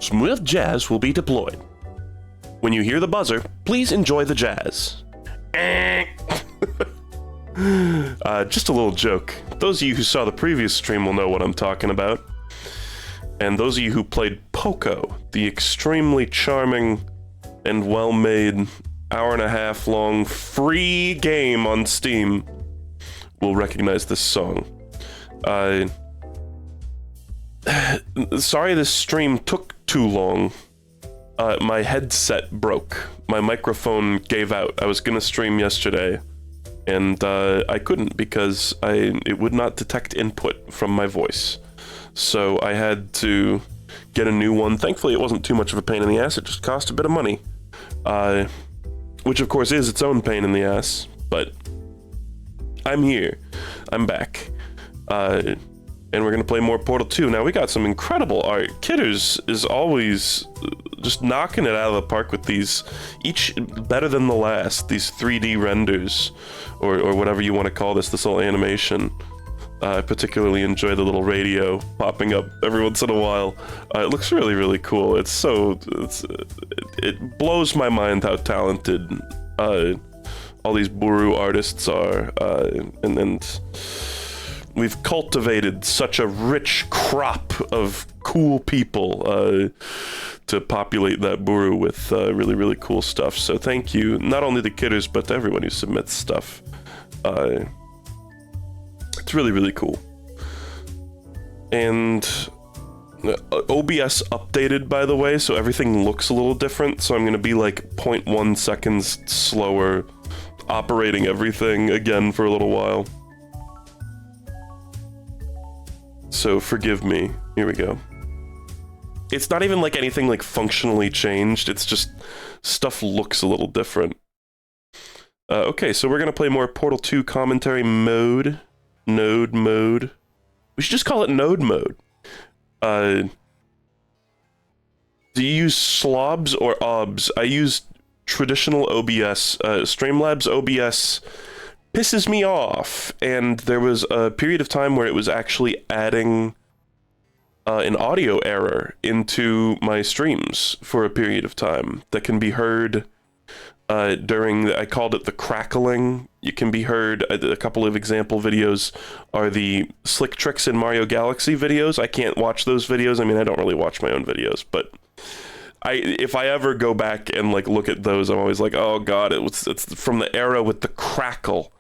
Smooth jazz will be deployed. When you hear the buzzer, please enjoy the jazz. Just a little joke. Those of you who saw the previous stream will know what I'm talking about. And those of you who played Poco, the extremely charming and well-made hour-and-a-half long free game on Steam, will recognize this song. Sorry this stream took too long. My headset broke. My microphone gave out. I was gonna stream yesterday, and I couldn't because it would not detect input from my voice. So I had to get a new one. Thankfully, it wasn't too much of a pain in the ass. It just cost a bit of money, which of course is its own pain in the ass. But I'm here. I'm back. And we're gonna play more Portal 2. Now, we got some incredible art. Kidders is always just knocking it out of the park with these, each better than the last, these 3D renders, or whatever you want to call this little animation. I particularly enjoy the little radio popping up every once in a while. It looks really, really cool. It blows my mind how talented all these Buru artists are, and we've cultivated such a rich crop of cool people to populate that Buru with really, really cool stuff. So thank you, not only to Kidders, but to everyone who submits stuff. It's really, really cool. And OBS updated, by the way, so everything looks a little different. So I'm going to be like 0.1 seconds slower operating everything again for a little while. So forgive me. Here we go. It's not even like anything like functionally changed. It's just stuff looks a little different. Okay, so we're going to play more Portal 2 commentary mode. Node mode. We should just call it node mode. Do you use slobs or obs? I use traditional OBS. Streamlabs OBS pisses me off, and there was a period of time where it was actually adding an audio error into my streams for a period of time that can be heard during, I called it the crackling. You can be heard. A couple of example videos are the Slick Tricks in Mario Galaxy videos. I can't watch those videos. I mean, I don't really watch my own videos, but if I ever go back and like look at those, I'm always like, oh god, it's from the era with the crackle.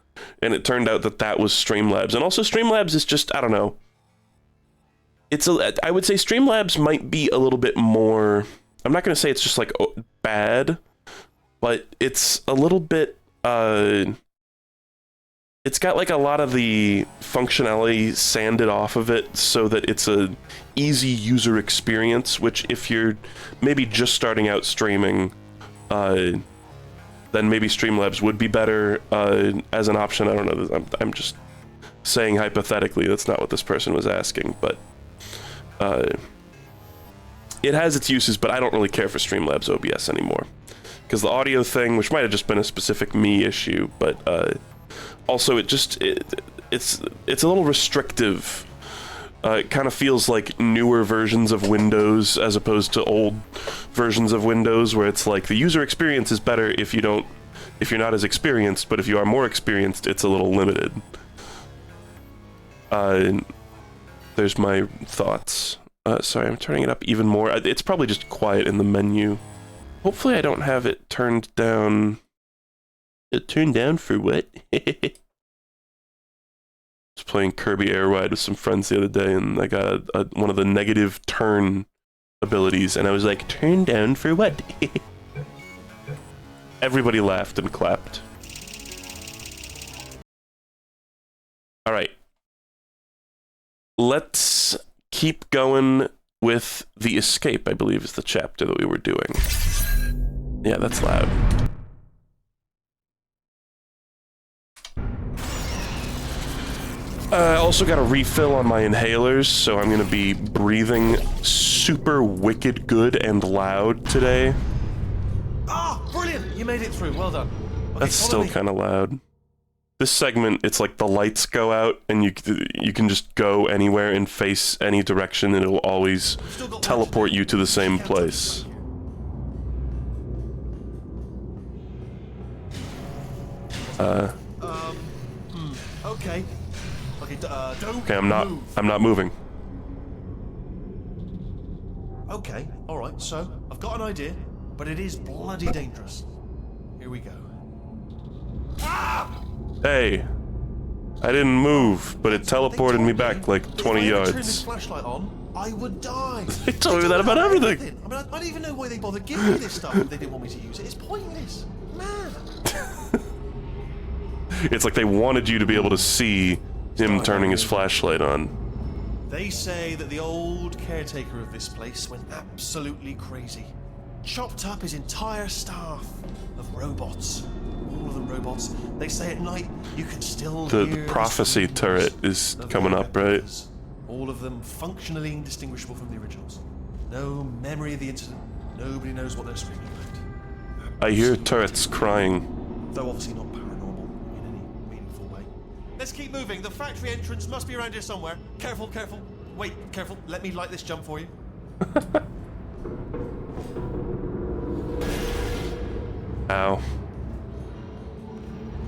And it turned out that was Streamlabs. And also Streamlabs is just, I don't know. I would say Streamlabs might be a little bit more, I'm not going to say it's just like bad, but it's a little bit, it's got like a lot of the functionality sanded off of it so that it's a easy user experience, which if you're maybe just starting out streaming, then maybe Streamlabs would be better as an option. I don't know. I'm just saying hypothetically. That's not what this person was asking, but it has its uses, but I don't really care for Streamlabs OBS anymore. Because the audio thing, which might have just been a specific me issue, but also it's a little restrictive. It kind of feels like newer versions of Windows as opposed to old versions of Windows, where it's like the user experience is better if you're not as experienced, but if you are more experienced, it's a little limited. There's my thoughts. Sorry, I'm turning it up even more. It's probably just quiet in the menu. Hopefully I don't have it turned down. Turned down for what? I was playing Kirby Air Ride with some friends the other day, and I got one of the negative turn abilities, and I was like, turned down for what? Everybody laughed and clapped. Alright. Let's keep going with The Escape, I believe is the chapter that we were doing. Yeah, that's loud. I also got a refill on my inhalers, so I'm gonna be breathing super wicked good and loud today. Ah, brilliant! You made it through. Well done. Okay, that's still kind of loud. This segment, it's like the lights go out, and you can just go anywhere and face any direction, and it'll always teleport you to the same place. Okay. Don't Okay, I'm not moving. Okay, alright, so, I've got an idea, but it is bloody dangerous. Here we go. Ah! Hey, I didn't move, but it teleported me back like 20 if I yards. turned this flashlight on, I would die. They told me that about everything. I mean, I don't even know why they bothered giving me this stuff if they didn't want me to use it. It's pointless. Man. It's like they wanted you to be able to see him turning his flashlight on. They say that the old caretaker of this place went absolutely crazy. Chopped up his entire staff of robots. All of them robots. They say at night you can still hear The prophecy turret is coming up, right? All of them functionally indistinguishable from the originals. No memory of the incident. Nobody knows what they're screaming about. I hear turrets crying. Though obviously not paranormal in any meaningful way. Let's keep moving. The factory entrance must be around here somewhere. Careful, careful. Wait, careful. Let me light this jump for you. Ow.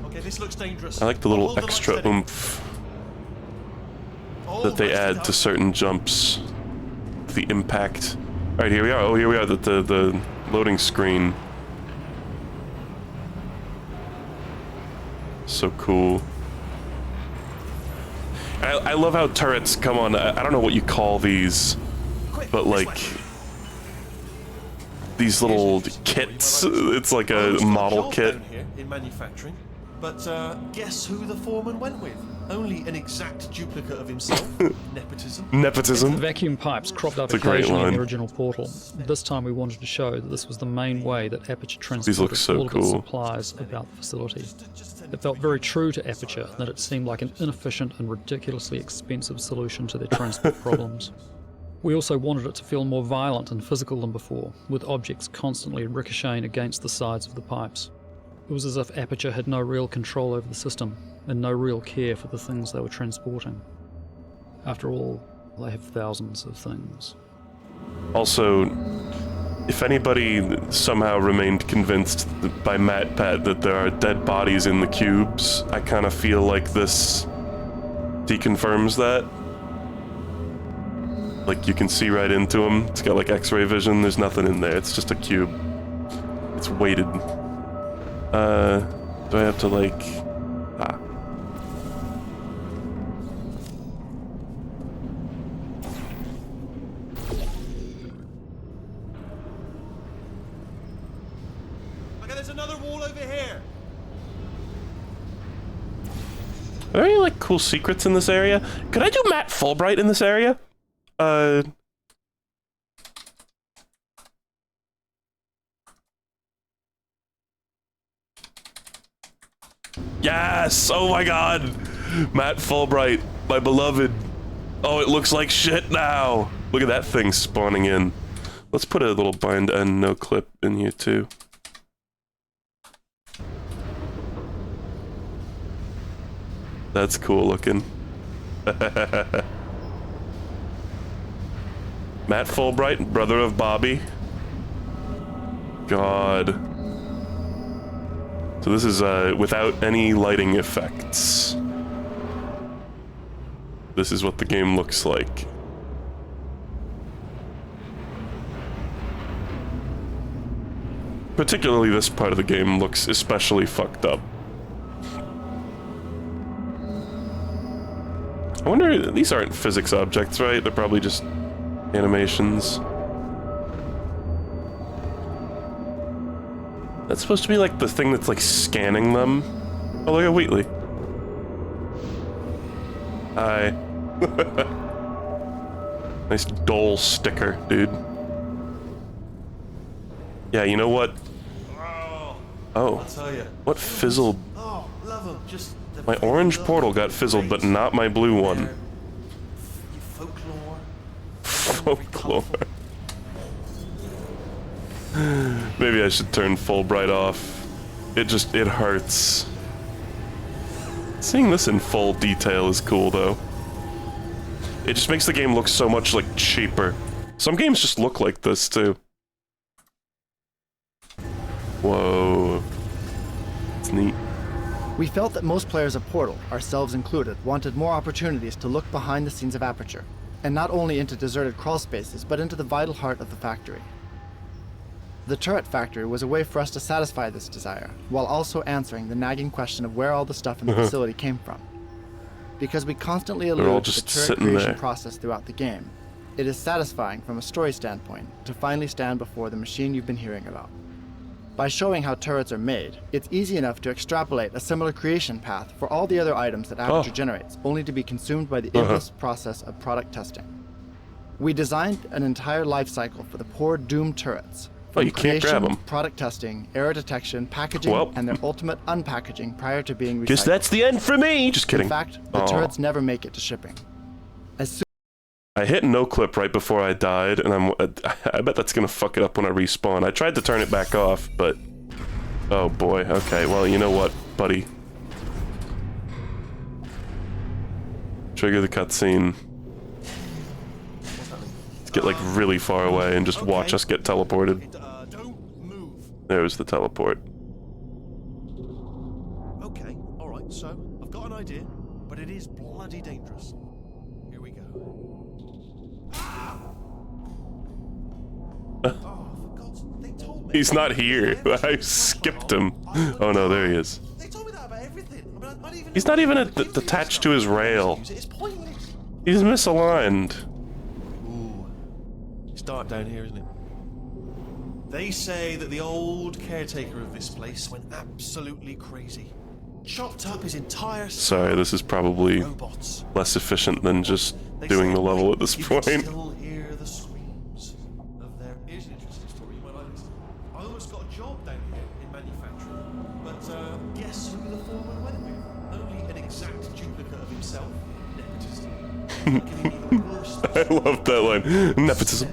Okay, this looks dangerous. I like the little extra oomph that they add to certain jumps. The impact. Alright, here we are. Oh, here we are, the loading screen. So cool. I love how turrets come on. I don't know what you call these, but like these little kits. It's like a model kit. In manufacturing, but guess who the foreman went with? Only an exact duplicate of himself. Nepotism. Nepotism. Vacuum pipes cropped up occasionally in the original Portal. This time we wanted to show that this was the main way that Aperture transported all of its supplies about the facility. It felt very true to Aperture that it seemed like an inefficient and ridiculously expensive solution to their transport problems. We also wanted it to feel more violent and physical than before, with objects constantly ricocheting against the sides of the pipes. It was as if Aperture had no real control over the system, and no real care for the things they were transporting. After all, they have thousands of things. Also, if anybody somehow remained convinced by MatPat that there are dead bodies in the cubes, I kind of feel like this deconfirms that. Like, you can see right into them. It's got like X-ray vision. There's nothing in there. It's just a cube. It's weighted. Do I have to like... Ah. Okay, there's another wall over here. Are there any like cool secrets in this area? Could I do Matt Fulbright in this area? Yes! Oh my god! Matt Fulbright, my beloved. Oh, it looks like shit now! Look at that thing spawning in. Let's put a little bind and no clip in here too. That's cool looking. Matt Fulbright, brother of Bobby. God. So this is without any lighting effects. This is what the game looks like. Particularly this part of the game looks especially fucked up. I wonder, these aren't physics objects, right? They're probably just animations. That's supposed to be like the thing that's like scanning them. Oh, look at Wheatley. Hi. Nice Dole sticker, dude. Yeah, you know what? Oh. I'll tell you. What fizzled? Oh, love them. Just my orange portal got fizzled, but not my blue one. Folklore. Folklore. Maybe I should turn Fulbright off. It hurts. Seeing this in full detail is cool, though. It just makes the game look so much, like, cheaper. Some games just look like this, too. Whoa. It's neat. We felt that most players of Portal, ourselves included, wanted more opportunities to look behind the scenes of Aperture, and not only into deserted crawl spaces, but into the vital heart of the factory. The turret factory was a way for us to satisfy this desire, while also answering the nagging question of where all the stuff in the facility came from. Because we constantly allude to the turret creation process throughout the game, it is satisfying from a story standpoint to finally stand before the machine you've been hearing about. By showing how turrets are made, it's easy enough to extrapolate a similar creation path for all the other items that Aperture generates, only to be consumed by the endless process of product testing. We designed an entire life cycle for the poor doomed turrets. From you can't grab them. Product testing, error detection, packaging, and their ultimate unpackaging prior to being recycled. Guess that's the end for me! Just kidding. In fact, the turrets never make it to shipping. I hit no clip right before I died, and I bet that's gonna fuck it up when I respawn. I tried to turn it back off, but... Oh boy, okay, well, you know what, buddy. Trigger the cutscene. Let's get, like, really far away and just watch us get teleported. There's the teleport. Okay, alright, so, I've got an idea, but it is bloody dangerous. Here we go. They told me. He's not here. I skipped him. Oh no, there he is. They told me that about everything. I mean, He's not even attached to his rail. It's pointless. He's misaligned. Ooh, it's dark down here, isn't it? They say that the old caretaker of this place went absolutely crazy. Chopped up his entire... Sorry, this is probably robots. less efficient than just doing the level at this point. Still hear the screams of their... Here's an interesting story. You might like this. I almost got a job down here in manufacturing, but guess who the foreman went with? Only an exact duplicate of himself. Nepotism. I love that line. Nepotism.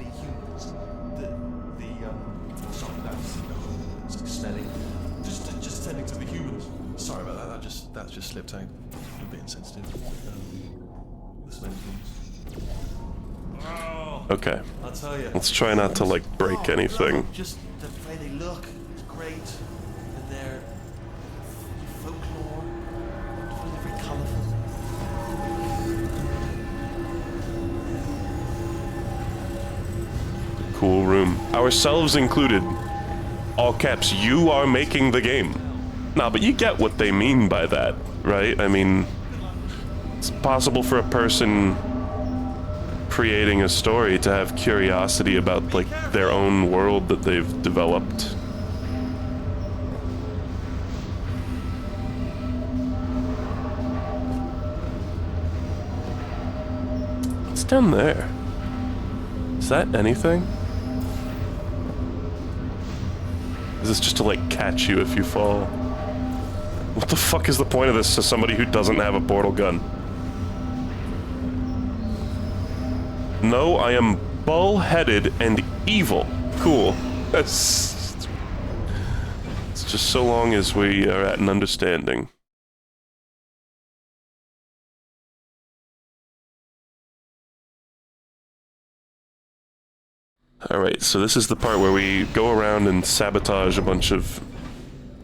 Sorry, that's smelly. Just tending to the humans. Sorry about that. That just slipped out. A bit insensitive. The smelly humans. Oh, Okay. I'll tell you. Let's try not to, like, break anything. No, just the way they look is great. And their folklore, very colourful. Cool room. Ourselves included. All caps, you are making the game. Nah, but you get what they mean by that, right? I mean, it's possible for a person creating a story to have curiosity about, like, their own world that they've developed. What's down there? Is that anything? Is this just to, like, catch you if you fall? What the fuck is the point of this to somebody who doesn't have a portal gun? No, I am bull-headed and evil. Cool. It's just so long as we are at an understanding. Alright, so this is the part where we go around and sabotage a bunch of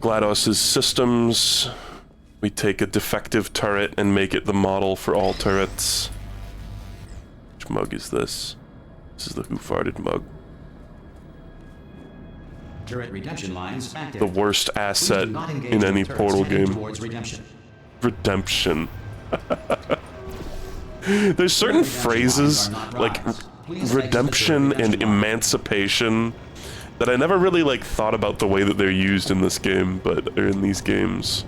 GLaDOS's systems. We take a defective turret and make it the model for all turrets. Which mug is this? This is the Who Farted mug. Turret redemption lines active. The worst asset in any Portal game. Redemption. There's certain phrases, like redemption and emancipation, that I never really, like, thought about the way that they're used in this game, but are in these games.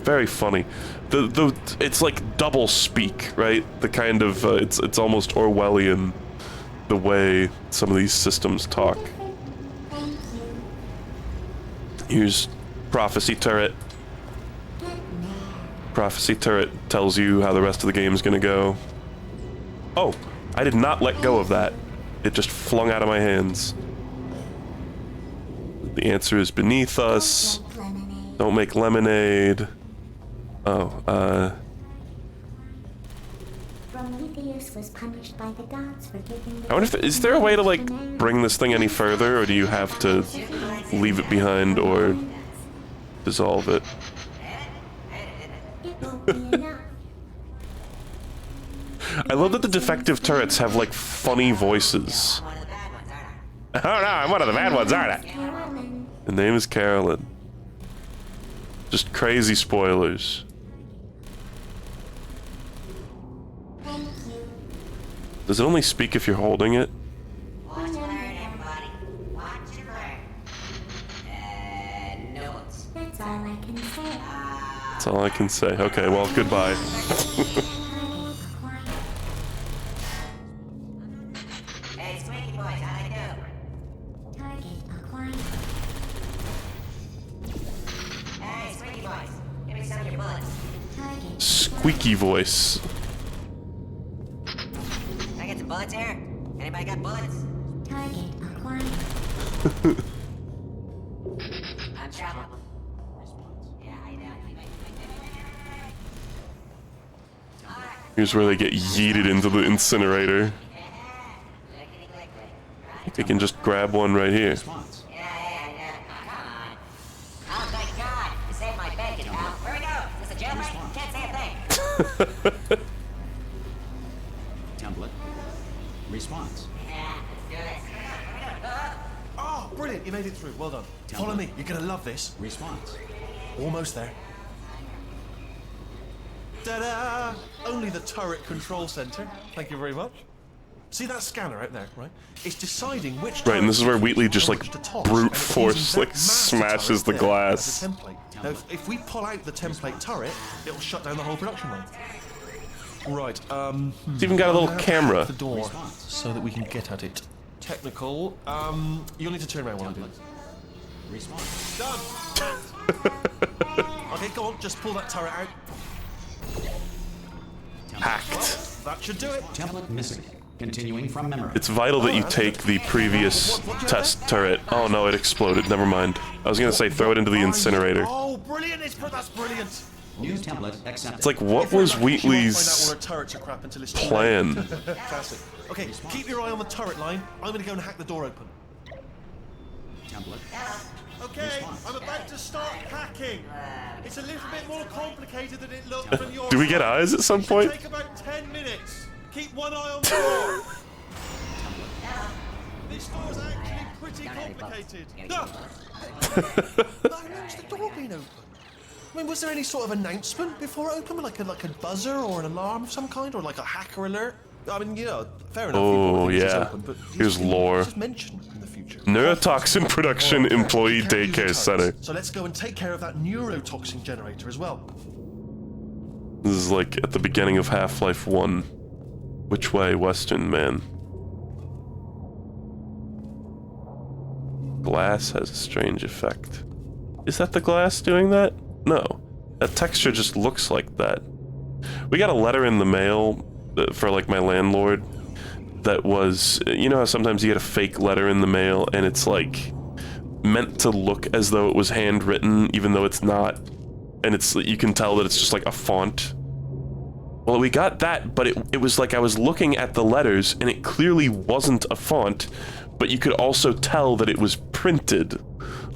Very funny. It's like double speak, right? The kind of it's almost Orwellian, the way some of these systems talk. Here's Prophecy Turret. Prophecy Turret tells you how the rest of the game is gonna go. Oh, I did not let go of that. It just flung out of my hands. The answer is beneath us. Don't make lemonade. Oh, Prometheus was punished by the gods for giving I wonder if is there a way to like bring this thing any further, or do you have to leave it behind or dissolve it? It won't be enough. I love that the defective turrets have like funny voices. Oh no, I'm one of the bad ones, aren't I? Carolyn, The name is Carolyn. Just crazy spoilers. thank you. Does it only speak if you're holding it? Watch and learn, everybody. Watch and learn. Notes. That's all I can say. That's all I can say. Okay, well, goodbye. Hey, Squeaky Boys, how'd I Target acquired. do? Hey, Squeaky Boys, give me some of your bullets. Target. Squeaky voice. Can I get some bullets here? Anybody got bullets? Target acquired. I'm trouble. Yeah, I know. Here's where they get yeeted into the incinerator. I think they can just grab one right here. Response. Yeah, come on. Oh, thank God. You saved my bacon, pal. Where we go? Is this a jailbreak? Can't say a thing. Template. Response. Yeah, let's do this. Oh, brilliant! You made it through. Well done. Follow me. You're gonna love this. Response. Almost there. Ta-da! Only the turret control center. Thank you very much. See that scanner out there, right? It's deciding which. Right, and this is where turret Wheatley to just use like and which to toss, brute and it's force using like that master smashes the turret there glass. as a template. Now, if we pull out the template turret, it'll shut down the whole production line. Right. It's even got a little I'm gonna camera. hack the door so that we can get at it. Technical. You'll need to turn around while I do this. Response. Done. Okay, go on. Just pull that turret out. Hacked. That should do it. Template missing. Continuing from memory. It's vital that you take the previous test turret. Oh no, it exploded. Never mind. I was gonna say throw it into the incinerator. Oh, brilliant! That's brilliant. New template accepted. It's like, what was Wheatley's plan? Classic. Okay, keep your eye on the turret line. I'm gonna go and hack the door open. Template. Okay, I'm about to start hacking. It's a little bit more complicated than it looked from your Do we get side. eyes at some It should point? take about 10 minutes. Keep one eye on the door. This door's actually pretty complicated. No! How long's the door been open? I mean, was there any sort of announcement before it opened, like a buzzer or an alarm of some kind, or like a hacker alert? I mean, you know, fair enough. Oh, people think it's yeah. open, but Here's lore. Just mention in the future. Neurotoxin Production Alright, Employee we can't use the Daycare turrets, Center. So let's go and take care of that neurotoxin generator as well. This is like at the beginning of Half-Life 1. Which way, Western man? Glass has a strange effect. Is that the glass doing that? No. That texture just looks like that. We got a letter in the mail for like my landlord that was, you know how sometimes you get a fake letter in the mail and it's like meant to look as though it was handwritten even though it's not, and it's, you can tell that it's just like a font. Well, we got that, but it was like I was looking at the letters and it clearly wasn't a font, but you could also tell that it was printed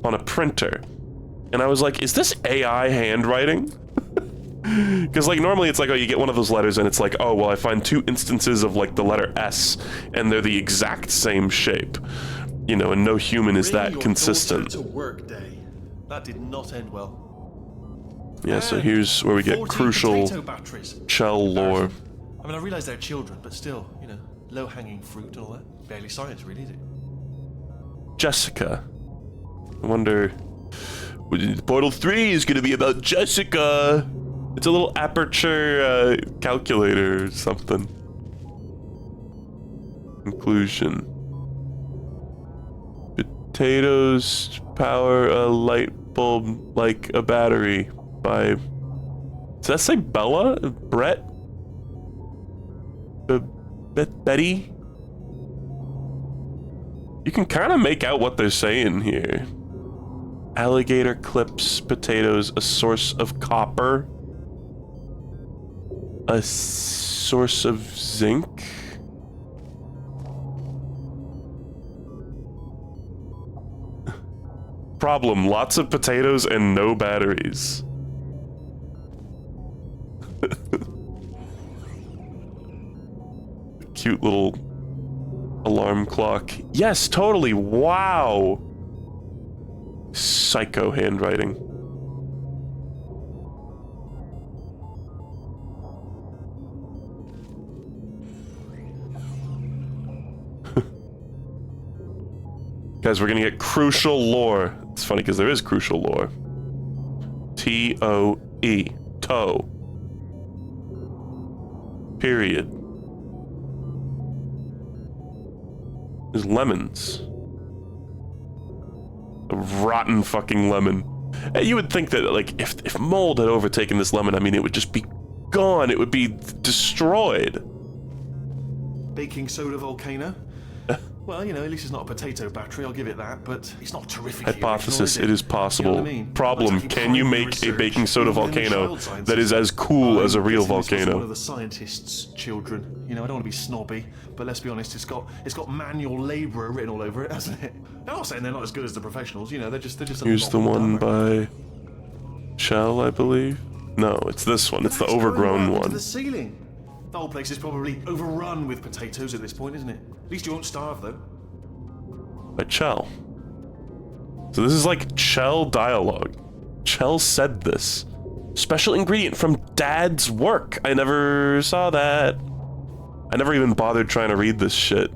on a printer. And I was like, is this AI handwriting? Because like normally it's like, oh, you get one of those letters and it's like, oh, well, I find 2 instances of like the letter S and they're the exact same shape. You know, and no human is that consistent. To work day. That did not end well. Yeah, so here's where we get 14 crucial potato batteries. shell lore. I mean, I realize they're children, but still, you know, low-hanging fruit and all that. Barely science, really, is it? Jessica. I wonder... Portal 3 is going to be about Jessica. It's a little Aperture calculator or something. Conclusion. Potatoes power a light bulb like a battery by... Does that say Bella? Brett? Betty? You can kind of make out what they're saying here. Alligator clips potatoes a source of copper. A source of zinc? Problem, lots of potatoes and no batteries. Cute little alarm clock. Yes, totally. Wow. Psycho handwriting. Guys, we're gonna get crucial lore. It's funny because there is crucial lore. T-O-E. Toe. Period. There's lemons. A rotten fucking lemon. And you would think that, like, if mold had overtaken this lemon, I mean, it would just be gone. It would be destroyed. Baking soda volcano? Well, you know, at least it's not a potato battery, I'll give it that, but it's not terrific. Hypothesis, it is possible. You know what I mean? Problem, can you make a baking soda volcano that is as cool as a real volcano? One of the scientists' children. You know, I don't want to be snobby, but let's be honest, it's got manual labourer written all over it, hasn't it? I'm not saying they're not as good as the professionals, you know, they're just Here's the one by Shell, I believe. No, it's this one. It's the overgrown one. The ceiling. The whole place is probably overrun with potatoes at this point, isn't it? At least you won't starve, though. By Chell. So this is like Chell dialogue. Chell said this. Special ingredient from Dad's work. I never saw that. I never even bothered trying to read this shit.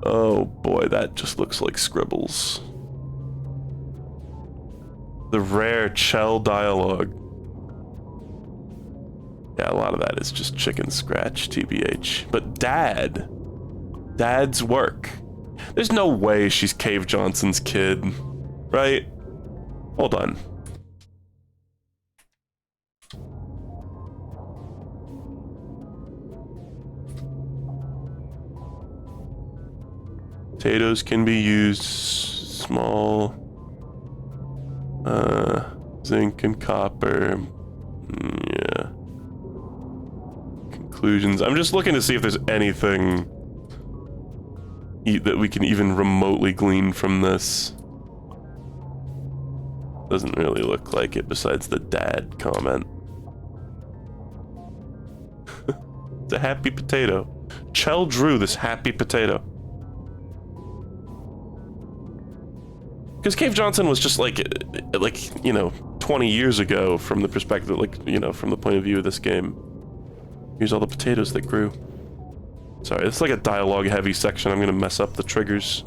Oh boy, that just looks like scribbles. The rare Chell dialogue. Yeah, a lot of that is just chicken scratch, TBH. But Dad's work. There's no way she's Cave Johnson's kid, right? Hold on. Potatoes can be used small, zinc and copper. Yeah. Conclusions. I'm just looking to see if there's anything that we can even remotely glean from this. Doesn't really look like it besides the dad comment. It's a happy potato. Chell drew this happy potato. Because Cave Johnson was just like, you know, 20 years ago from the perspective, like, you know, from the point of view of this game. Here's all the potatoes that grew. Sorry, it's like a dialogue-heavy section. I'm gonna mess up the triggers.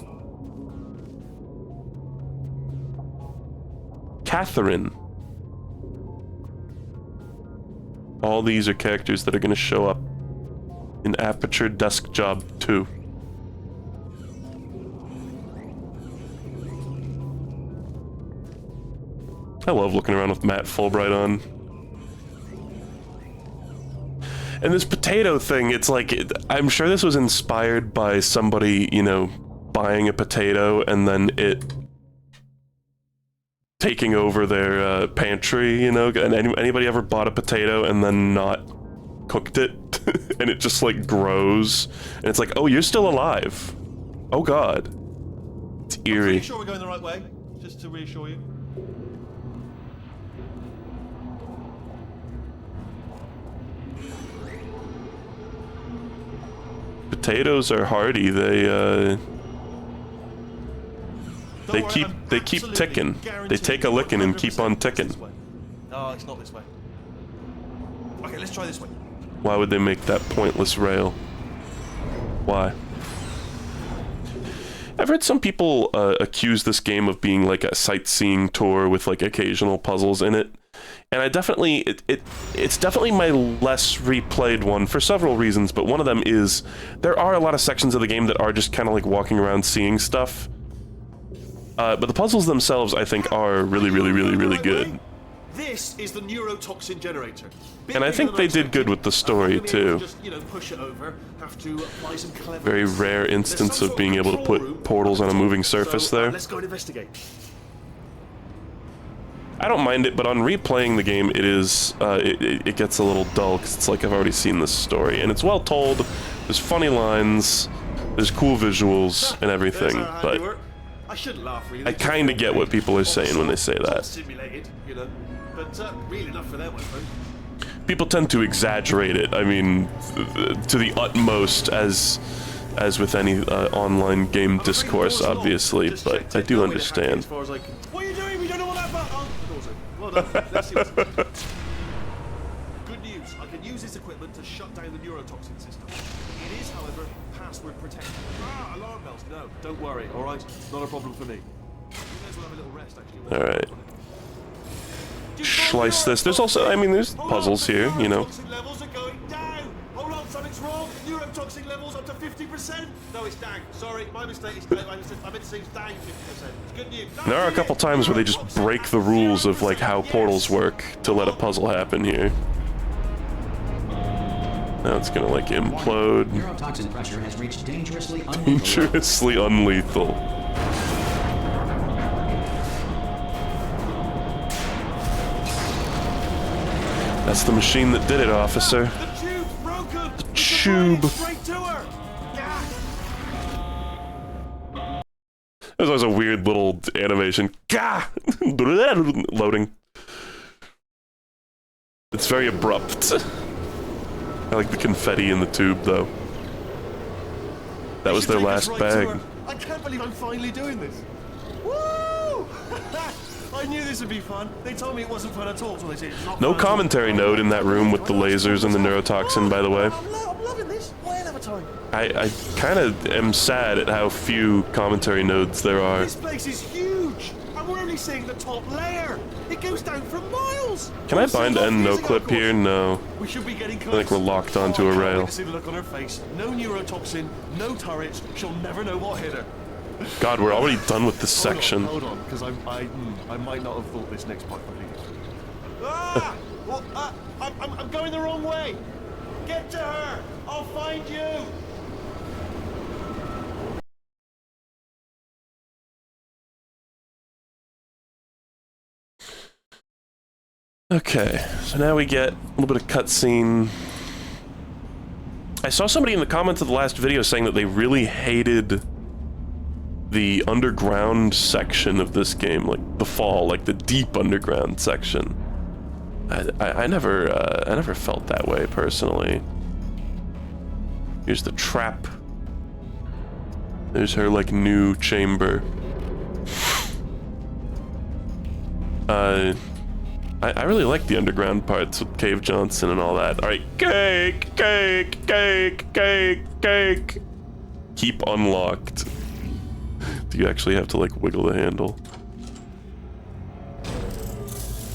Catherine. All these are characters that are gonna show up in Aperture Desk Job 2. I love looking around with Matt Fulbright on. And this potato thing, it's like, I'm sure this was inspired by somebody, you know, buying a potato and then it taking over their pantry, you know? And anybody ever bought a potato and then not cooked it? And it just, like, grows. And it's like, oh, you're still alive. Oh, God. It's eerie. I'm pretty sure we're going the right way, just to reassure you. Potatoes are hardy. They keep ticking. They take a licking and keep on ticking. No, it's not this way. Okay, let's try this way. Why would they make that pointless rail? Why? I've heard some people accuse this game of being like a sightseeing tour with like occasional puzzles in it. And I definitely, it's definitely my less replayed one for several reasons, but one of them is there are a lot of sections of the game that are just kind of like walking around seeing stuff. But the puzzles themselves, I think, are really, really, really, really good. This is the neurotoxin generator. And I think they did good with the story too. Just, you know, push it over, have to apply some cleverness. Very rare instance of being able to put portals on a moving surface there. Let's go and investigate. I don't mind it, but on replaying the game, it is it gets a little dull because it's like I've already seen this story, and it's well told. There's funny lines, there's cool visuals and everything, but I shouldn't laugh, really. I kind of get what people are saying when they say that. Simulated, you know, but real enough for them, I suppose. People tend to exaggerate it. I mean, to the utmost, as with any online game discourse, obviously. But I do understand. What are you doing? We don't know what that button. Well done. Let's see what's good news. I can use this equipment to shut down the neurotoxin system. It is, however, password protected. Ah, alarm bells. No, don't worry. All right, not a problem for me. You guys will have a little rest, actually. All right. Slice this. There's also, I mean, there's puzzles here, you know. Neurotoxin levels are going down. Hold on, something's wrong. Neurotoxin levels up to 50%. No, it's down. Sorry, my mistake. I meant to say it's down 50%. It's good news. There are a couple times where they just break the rules of like how portals work to let a puzzle happen here. Now it's gonna like implode. Neurotoxin pressure has reached dangerously unlethal. Dangerously unlethal. That's the machine that did it, officer. The tube's broken. The tube. Straight to her. There's always a weird little animation. Gah! Loading. It's very abrupt. I like the confetti in the tube, though. That was their last bag. I can't believe I'm finally doing this. Woo! I knew this would be fun. They told me it wasn't fun at all, so they said it's not No fun at all. commentary node in that room with the lasers and the neurotoxin, by the way. I'm loving this. Way of a time. I kind of am sad at how few commentary nodes there are. This place is huge, and we're only seeing the top layer. It goes down for miles. Can I bind end no clip here? No. We should be getting close. I think we're locked onto a rail. See the look on her face. No neurotoxin, no turrets. She'll never know what hit her. God, we're already done with this section. Hold on, because I might not have thought this next part completely. Ah! Well, I'm going the wrong way. Get to her. I'll find you. Okay, so now we get a little bit of cutscene. I saw somebody in the comments of the last video saying that they really hated the underground section of this game, like the fall, like the deep underground section. I never felt that way personally. Here's the trap. There's her like new chamber. I really like the underground parts with Cave Johnson and all that. All right, cake. Keep unlocked. Do you actually have to like wiggle the handle?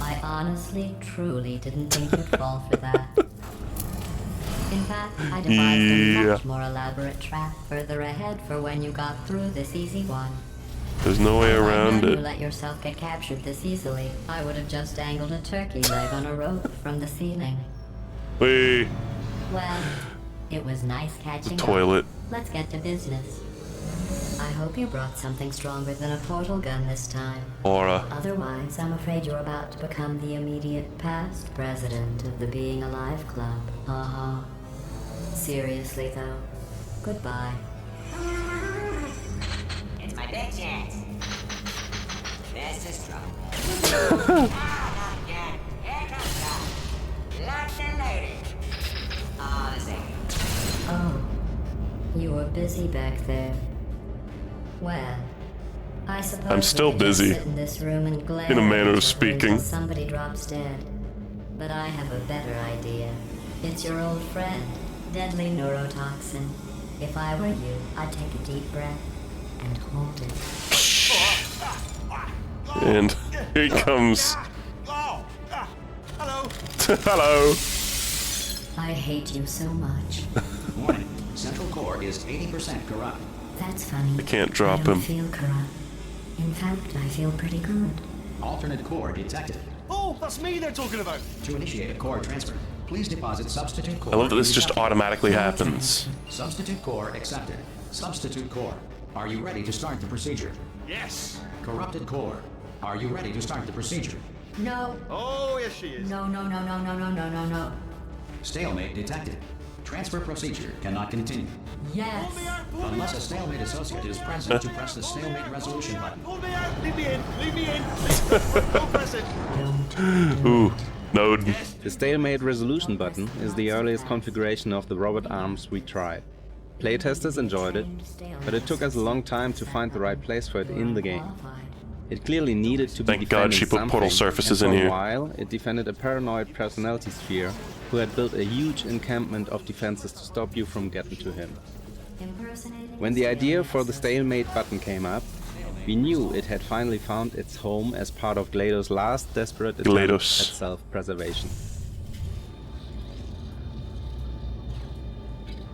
I honestly, truly didn't think you'd fall for that. In fact, I devised a much more elaborate trap further ahead for when you got through this easy one. There's no way around If you it. let yourself get captured this easily, I would have just dangled a turkey leg on a rope from the ceiling. Wait, Well, it was nice catching up. toilet. Let's get to business. I hope you brought something stronger than a portal gun this time. Aura. Otherwise, I'm afraid you're about to become the immediate past president of the Being Alive Club. Seriously, though, goodbye. It's my big chance. This is trouble. Not again. Here comes trouble. Locked and loaded. Oh, the same. Oh, you were busy back there. Well, I suppose I'm still we could just busy. sit in this room and glare In a manner at of each other speaking. until somebody drops dead. But I have a better idea. It's your old friend, deadly neurotoxin. If I were you, I'd take a deep breath and hold it. And here he comes. Hello. Hello. I hate you so much. Warning. Central core is 80% corrupt. That's funny. I can't drop I don't him. feel corrupt. In fact, I feel pretty good. Alternate core detected. Oh, that's me they're talking about. To initiate a core transfer, please deposit substitute core. I love that this in the just shutdown. automatically happens. Substitute core accepted. Substitute core. Are you ready to start the procedure? Yes. Corrupted core. Are you ready to start the procedure? No. Oh, yes, she is. No, no, no, no, no, no, no, no, no. Stalemate detected. Transfer procedure cannot continue. Yes. Unless a stalemate associate is present to press the stalemate resolution button. Pull me out. Leave me in. Leave me in. Don't press it. Ooh, node. The stalemate resolution button is the earliest configuration of the robot arms we tried. Playtesters enjoyed it, but it took us a long time to find the right place for it in the game. It clearly needed to be Thank God she put portal surfaces in and for here. a while, it defended a paranoid personality sphere who had built a huge encampment of defenses to stop you from getting to him. When the idea for the stalemate button came up, we knew it had finally found its home as part of GLaDOS' last desperate attempt at self-preservation.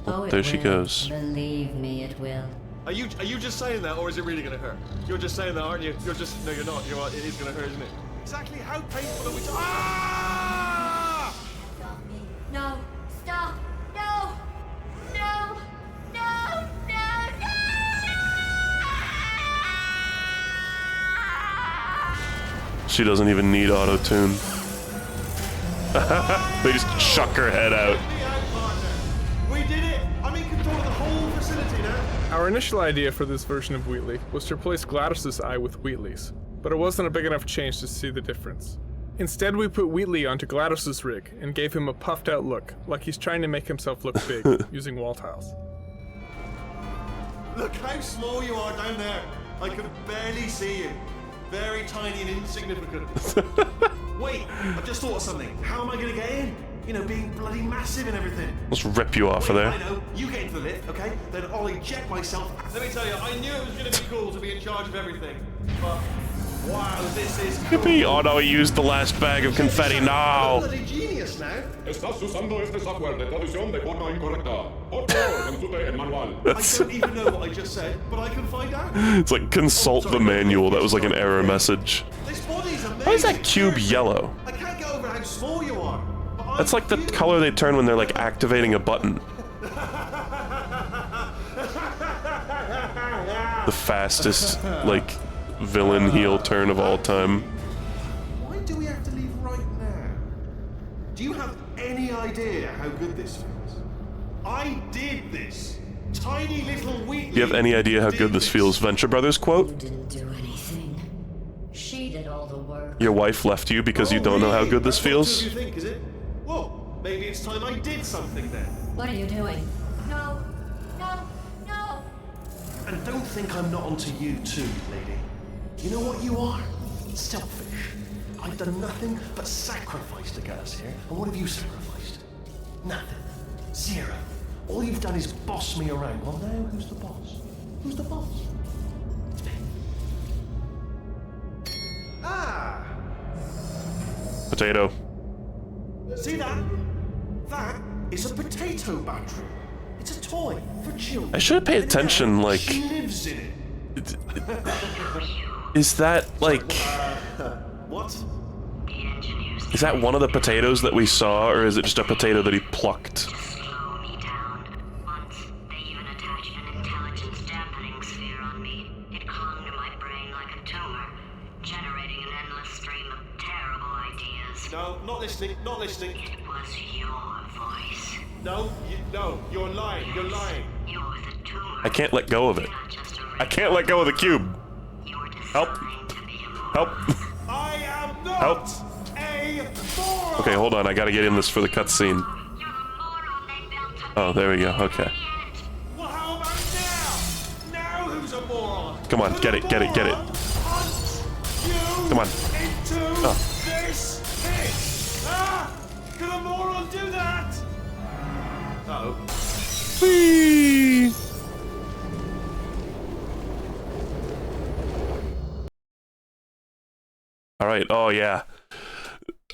Oh, There she goes. Believe me, it will. Are you just saying that, or is it really gonna hurt? You're just saying that, aren't you? You're just no, you're not. It is gonna hurt, isn't it? Exactly how painful are we talking? Ah! No, stop, no, no, no, no, no! She doesn't even need auto-tune. They just chuck her head out. We did it! I'm in control of the whole facility now. Our initial idea for this version of Wheatley was to replace GLaDOS' eye with Wheatley's, but it wasn't a big enough change to see the difference. Instead, we put Wheatley onto GLaDOS' rig and gave him a puffed out look, like he's trying to make himself look big, using wall tiles. Look how small you are down there. I can barely see you. Very tiny and insignificant. Wait, I've just thought of something. How am I gonna get in? You know, being bloody massive and everything. Let's rip you off of Wait, there. I know. You get into the lift, okay? Then I'll eject myself. Let me tell you, I knew it was gonna be cool to be in charge of everything. But wow, this is cool. Yippee! Oh no, he used the last bag of confetti. I'm a No! bloody genius now. Estás usando este software de traducción de forma incorrecta. Por favor, consulte el manual. I don't even know what I just said, but I can find out. It's like consult the manual. That was like an error message. This body's amazing. Why is that cube yellow? I can't get over how small you are. But That's I'm like the huge. color they turn when they're like activating a button. The fastest, like, villain heel turn of all time. Why do we have to leave right now? Do you have any idea how good this feels? I did this. Tiny little Wheatley. Do you have any idea how good this feels? Venture Brothers quote? Didn't do anything. She did all the work. Your wife left you because you don't know how good this That's what feels? you think, is it? Well, maybe it's time I did something then. What are you doing? No, no, no. And don't think I'm not onto you too, lady. You know what you are? Selfish. I've done nothing but sacrifice to get us here. And what have you sacrificed? Nothing. Zero. All you've done is boss me around. Well, now who's the boss? Who's the boss? It's me. Ah! Potato. See that? That is a potato battery. It's a toy for children. I should have paid attention, like... She lives in it. Is that, like... What? Is that one of the potatoes that we saw, or is it just a potato that he plucked? Slow me down. Once, they even attached an intelligence dampening sphere on me. It clung to my brain like a tumor, generating an endless stream of terrible ideas. No, not listening, not listening. It was your voice. No, you're lying, you're lying. You're the tumor. I can't let go of it. Not just a I can't let go of the cube. You're Help. designed to be a Help. I am not Help. a moron! Okay, hold on. I gotta get in this for the cutscene. You're the moron they built to Oh, there we go. Okay. Well, how about now? Now who's a moron? Come on, get it, get it, get it. Punch you Come on. into Oh. this pit! Ah! Can a moron do that? Uh-oh. Whee! All right. Oh yeah.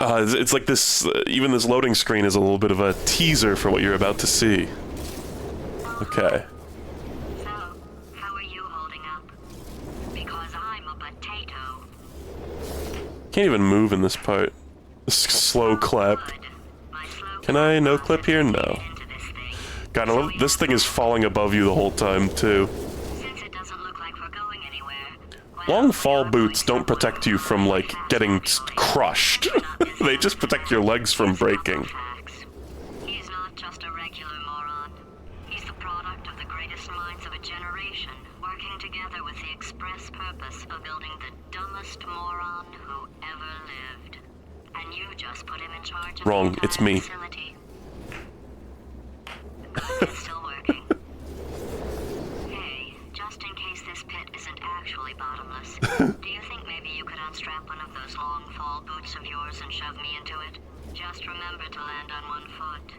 It's like this. Even this loading screen is a little bit of a teaser for what you're about to see. Okay. So, how are you holding up? Because I'm a potato. Can't even move in this part. This slow clap. My slow Can I no clip here? No. into this thing. God, I love, this thing is falling above you the whole time too. Since it doesn't look like we're going anywhere, Long fall boots don't protect you from, like, getting crushed. They just protect your legs from breaking. He's not just a regular moron. He's the product of the greatest minds of a generation, working together with the express purpose of building the dumbest moron who ever lived. And you just put him in charge of Wrong, the it's me. facility. Good, it's still working. Hey, just in case this pit isn't actually bottomless, do you think maybe you could unstrap one of those long fall boots of yours and shove me into it? Just remember to land on one foot.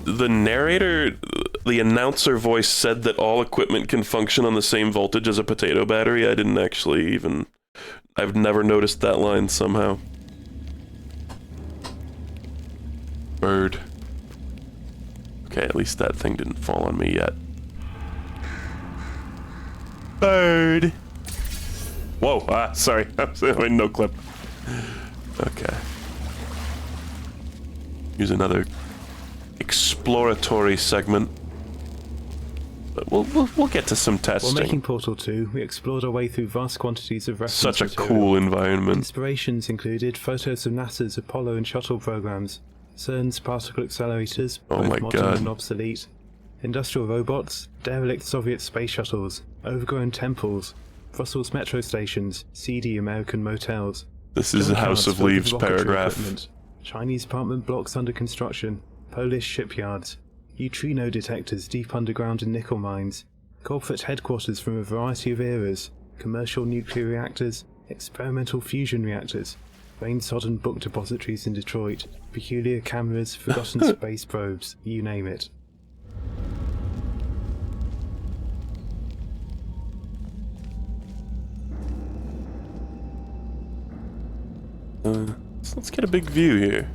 The narrator, the announcer voice said that all equipment can function on the same voltage as a potato battery. I didn't actually even... I've never noticed that line somehow. Bird. Okay, at least that thing didn't fall on me yet. Bird! Whoa, sorry. I was in no clip. Okay. Use another exploratory segment. But we'll get to some testing. While making Portal 2, we explored our way through vast quantities of reference Such a material. cool environment. Inspirations included photos of NASA's Apollo and Shuttle programs, CERN's particle accelerators, Oh both my modern God. and obsolete, industrial robots, derelict Soviet space shuttles, overgrown temples, Brussels metro stations, seedy American motels. This is a House of Leaves paragraph. Equipment, Chinese apartment blocks under construction, Polish shipyards, neutrino detectors deep underground in nickel mines, corporate headquarters from a variety of eras, commercial nuclear reactors, experimental fusion reactors, rain-sodden book depositories in Detroit, peculiar cameras, forgotten space probes, you name it. Let's get a big view here.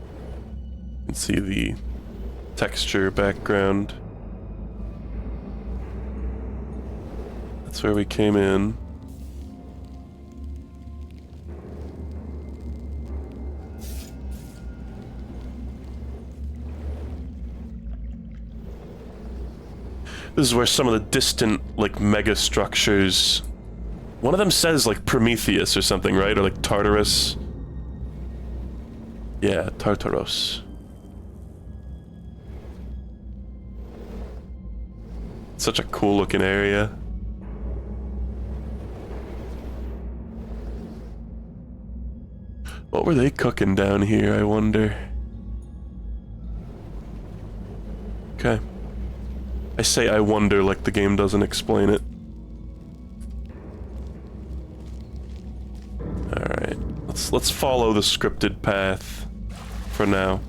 You can see the texture background. That's where we came in. This is where some of the distant, like, mega structures... One of them says, like, Prometheus or something, right? Or, like, Tartarus. Yeah, Tartaros. Such a cool looking area. What were they cooking down here, I wonder? Okay. I say I wonder like the game doesn't explain it. Alright. Let's follow the scripted path for now.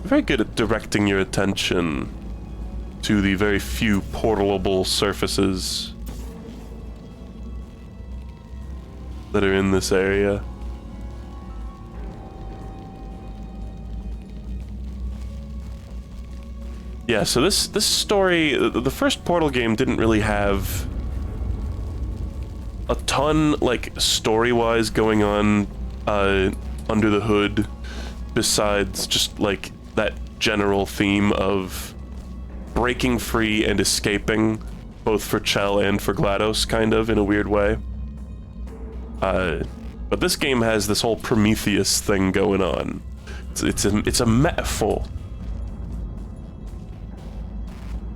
Very good at directing your attention to the very few portalable surfaces that are in this area. Yeah, so this story, the first Portal game didn't really have a ton, like, story-wise going on under the hood, besides just, like, that general theme of breaking free and escaping, both for Chell and for GLaDOS, kind of, in a weird way. But this game has this whole Prometheus thing going on. It's a metaphor.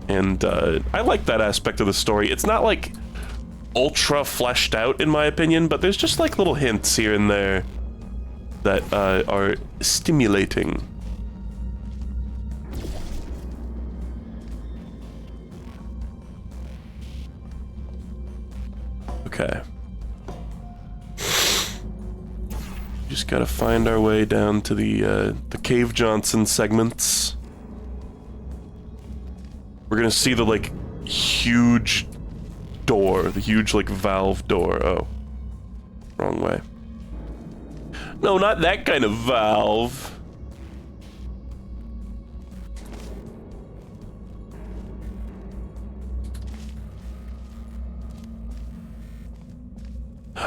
And I like that aspect of the story. It's not, like, ultra fleshed out, in my opinion, but there's just, like, little hints here and there that are stimulating. Okay. Just gotta find our way down to the Cave Johnson segments. We're gonna see the, like, huge door, the huge, like, valve door. Oh. Wrong way. No, not that kind of valve.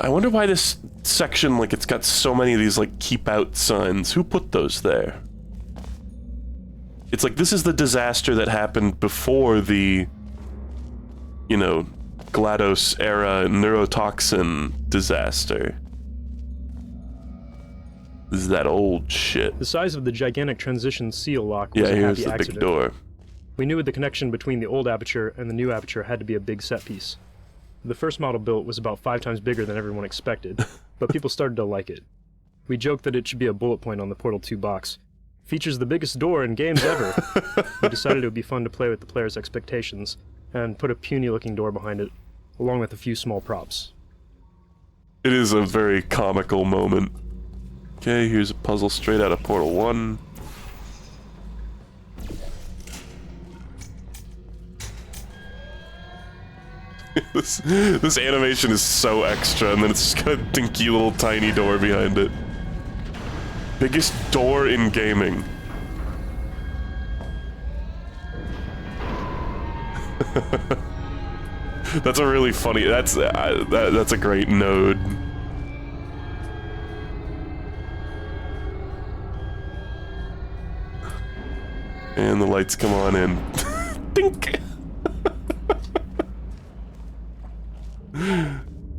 I wonder why this section, like, it's got so many of these, like, keep out signs. Who put those there? It's like, this is the disaster that happened before the, you know, GLaDOS era neurotoxin disaster. This is that old shit. The size of the gigantic transition seal lock was a here's happy the accident. big door. We knew the connection between the old Aperture and the new Aperture had to be a big set piece. The first model built was about 5 times bigger than everyone expected, but people started to like it. We joked that it should be a bullet point on the Portal 2 box. Features the biggest door in games ever. We decided it would be fun to play with the player's expectations, and put a puny-looking door behind it, along with a few small props. It is a very comical moment. Okay, here's a puzzle straight out of Portal 1. This animation is so extra, and then it's just got a dinky little tiny door behind it. Biggest door in gaming. That's a really funny. That's a great node. And the lights come on in. Dink.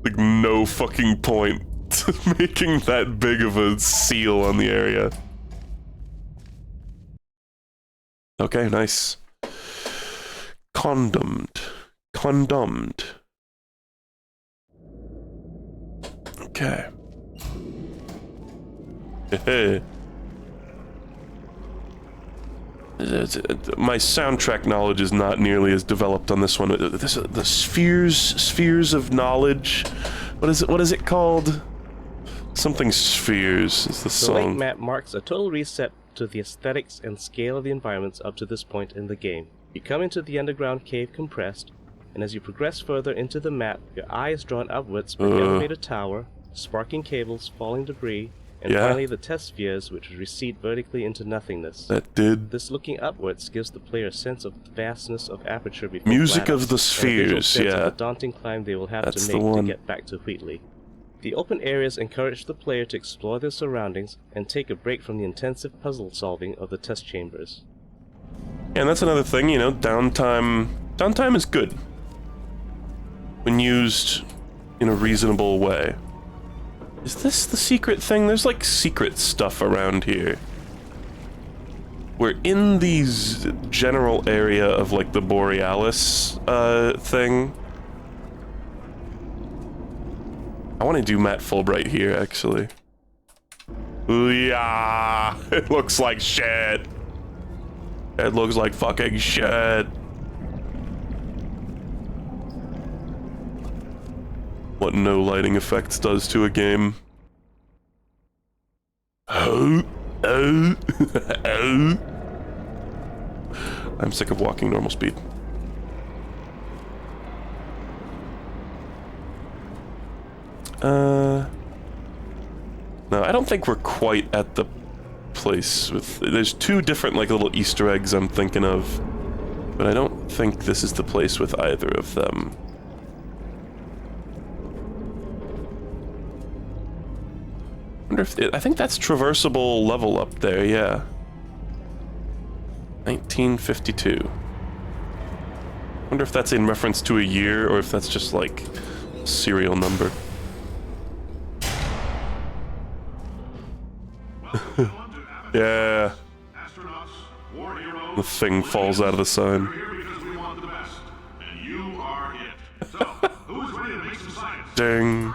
Like, no fucking point to making that big of a seal on the area. Okay, nice. Condomed. Okay. Hey. My soundtrack knowledge is not nearly as developed on this one. The spheres of knowledge. What is it called? Something spheres is the song. The lake map marks a total reset to the aesthetics and scale of the environments up to this point in the game. You come into the underground cave compressed, and as you progress further into the map, your eye is drawn upwards by the elevator tower, sparking cables, falling debris, and finally the test spheres, which recede vertically into nothingness. That did. This looking upwards gives the player a sense of the vastness of Aperture before Music GLaDOS, of the spheres, and a visual sense of the daunting climb they will have to make to get back to Wheatley. The open areas encourage the player to explore their surroundings and take a break from the intensive puzzle solving of the test chambers. And that's another thing, you know, downtime is good when used in a reasonable way. Is this the secret thing? There's like secret stuff around here. We're in these general area of like the Borealis thing. I want to do Matt Fulbright here, actually. Yeah, it looks like shit. It looks like fucking shit. What no lighting effects does to a game. I'm sick of walking normal speed. No, I don't think we're quite at the place with... There's 2 different, like, little Easter eggs I'm thinking of, but I don't think this is the place with either of them. I wonder if... I think that's traversable level up there, yeah. 1952. I wonder if that's in reference to a year, or if that's just, like, serial number. Yeah. The thing falls out of the sign. Ding.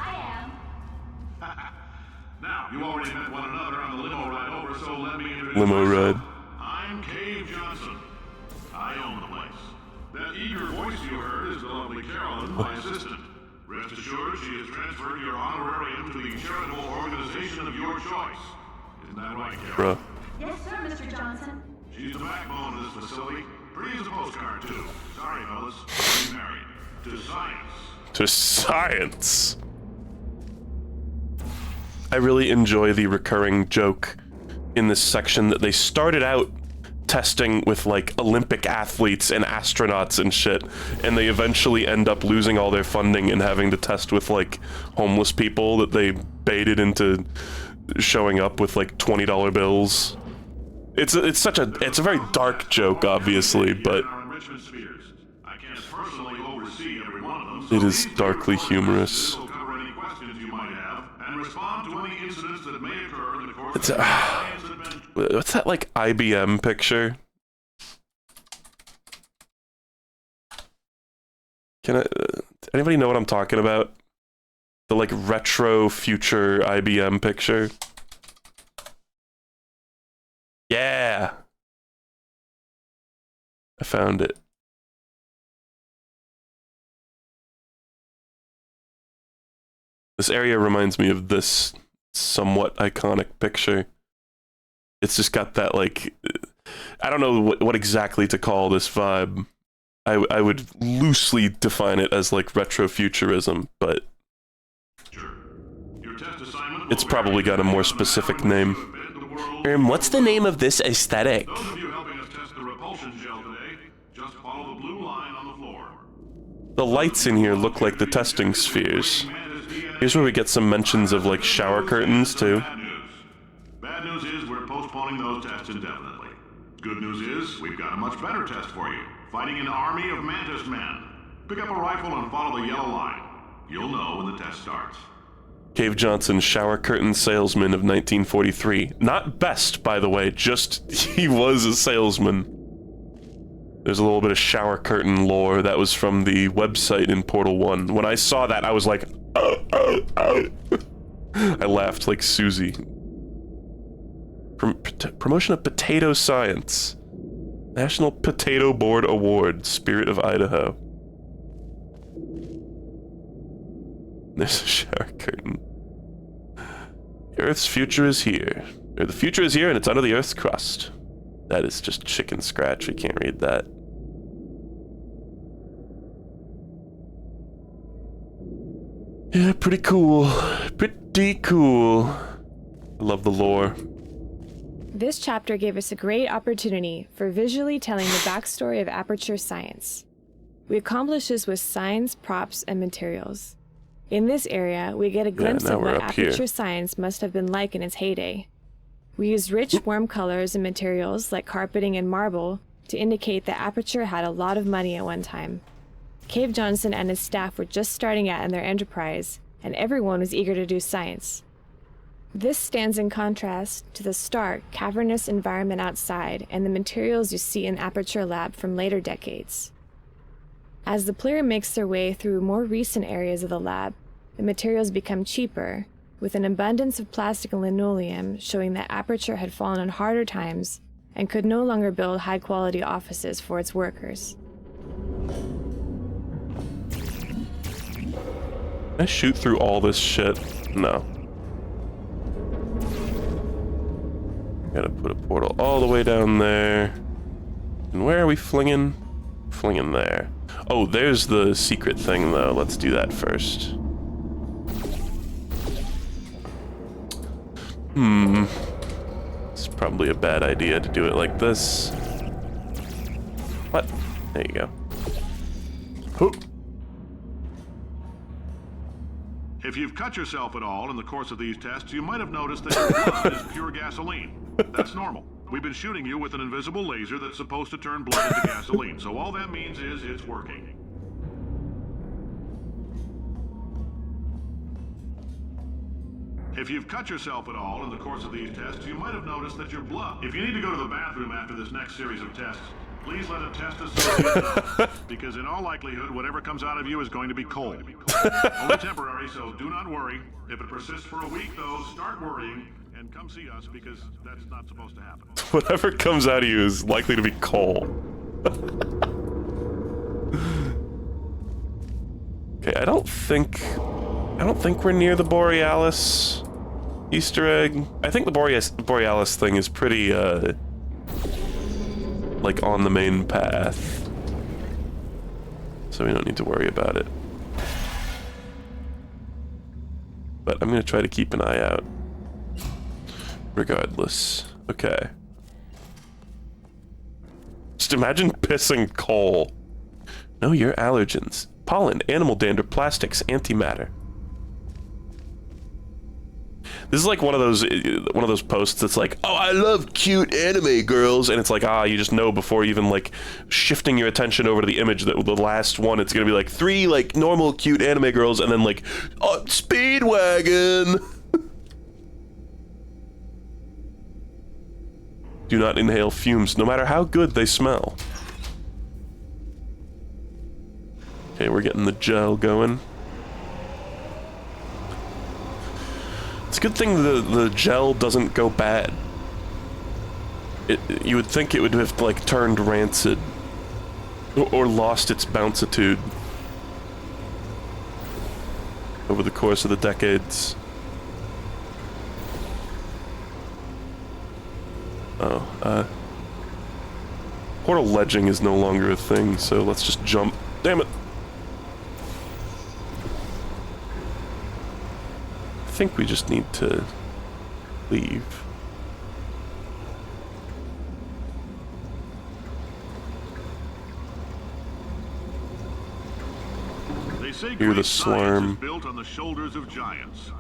Now, you already met one another on the limo ride over, so let me introduce Limo myself. ride. I'm Cave Johnson. I own the place. That eager voice you heard is the lovely Carolyn, my assistant. Rest assured, she has transferred your honorarium to the charitable organization of your choice. Isn't that right, Carolyn? Yes, sir, Mr. Johnson. She's the backbone of this facility. Pretty as a postcard, too. Sorry, fellas. She's married. To science. To science. I really enjoy the recurring joke in this section that they started out testing with like Olympic athletes and astronauts and shit, and they eventually end up losing all their funding and having to test with like homeless people that they baited into showing up with like $20 bills. It's a very dark joke, obviously, but it is darkly humorous. It's what's that like IBM picture? Anybody know what I'm talking about? The like retro future IBM picture? Yeah! I found it. This area reminds me of this somewhat iconic picture. It's just got that like, I don't know what exactly to call this vibe. I would loosely define it as like retrofuturism, but it's probably got a more specific name. What's the name of this aesthetic? Those of you helping us test the repulsion gel today, just follow the blue line on the floor. The lights in here look like the testing spheres. Here's where we get some mentions of like shower curtains too. Bad news is we're postponing those tests indefinitely. Good news is we've got a much better test for you. Fighting an army of mantis men. Pick up a rifle and follow the yellow line. You'll know when the test starts. Cave Johnson, shower curtain salesman of 1943. Not best, by the way, just he was a salesman. There's a little bit of shower curtain lore that was from the website in Portal 1. When I saw that, I was like, oh, oh, oh. I laughed like Susie. Promotion of potato science. National Potato Board Award, Spirit of Idaho. There's a shower curtain. The Earth's future is here. Or the future is here and it's under the Earth's crust. That is just chicken scratch. We can't read that. Yeah, pretty cool. Pretty cool. I love the lore. This chapter gave us a great opportunity for visually telling the backstory of Aperture science. We accomplished this with signs, props, and materials. In this area, we get a glimpse of what Aperture science must have been like in its heyday. We used rich, warm colors and materials like carpeting and marble to indicate that Aperture had a lot of money at one time. Cave Johnson and his staff were just starting out in their enterprise, and everyone was eager to do science. This stands in contrast to the stark, cavernous environment outside and the materials you see in Aperture Lab from later decades. As the player makes their way through more recent areas of the lab, the materials become cheaper, with an abundance of plastic and linoleum showing that Aperture had fallen on harder times and could no longer build high-quality offices for its workers. Can I shoot through all this shit? No. Gotta put a portal all the way down there. And where are we flinging? Flinging there. Oh, there's the secret thing, though. Let's do that first. It's probably a bad idea to do it like this. What? There you go. Hoop. If you've cut yourself at all in the course of these tests, you might have noticed that your blood is pure gasoline. That's normal. We've been shooting you with an invisible laser that's supposed to turn blood into gasoline, so all that means is it's working. If you've cut yourself at all in the course of these tests, you might have noticed that your blood... If you need to go to the bathroom after this next series of tests, please let a test associate know, because in all likelihood, whatever comes out of you is going to be cold. Only temporary, so do not worry. If it persists for a week, though, start worrying and come see us, because that's not supposed to happen. Whatever comes out of you is likely to be coal. Okay, I don't think we're near the Borealis Easter egg. I think the Borealis thing is pretty like on the main path, so we don't need to worry about it. But I'm gonna try to keep an eye out regardless. Okay. Just imagine pissing coal. Know your allergens. Pollen, animal dander, plastics, antimatter. This is like one of those posts that's like, oh, I love cute anime girls, and it's like, you just know before even like shifting your attention over to the image that the last one, it's gonna be like 3 like normal cute anime girls, and then like, oh, Speedwagon. Do not inhale fumes, no matter how good they smell. Okay, we're getting the gel going. It's a good thing the gel doesn't go bad. You would think it would have like turned rancid or lost its bouncitude over the course of the decades. Portal ledging is no longer a thing, so let's just jump. Damn it! I think we just need to leave. They say Hear the great science slurm. is built on the shoulders of giants.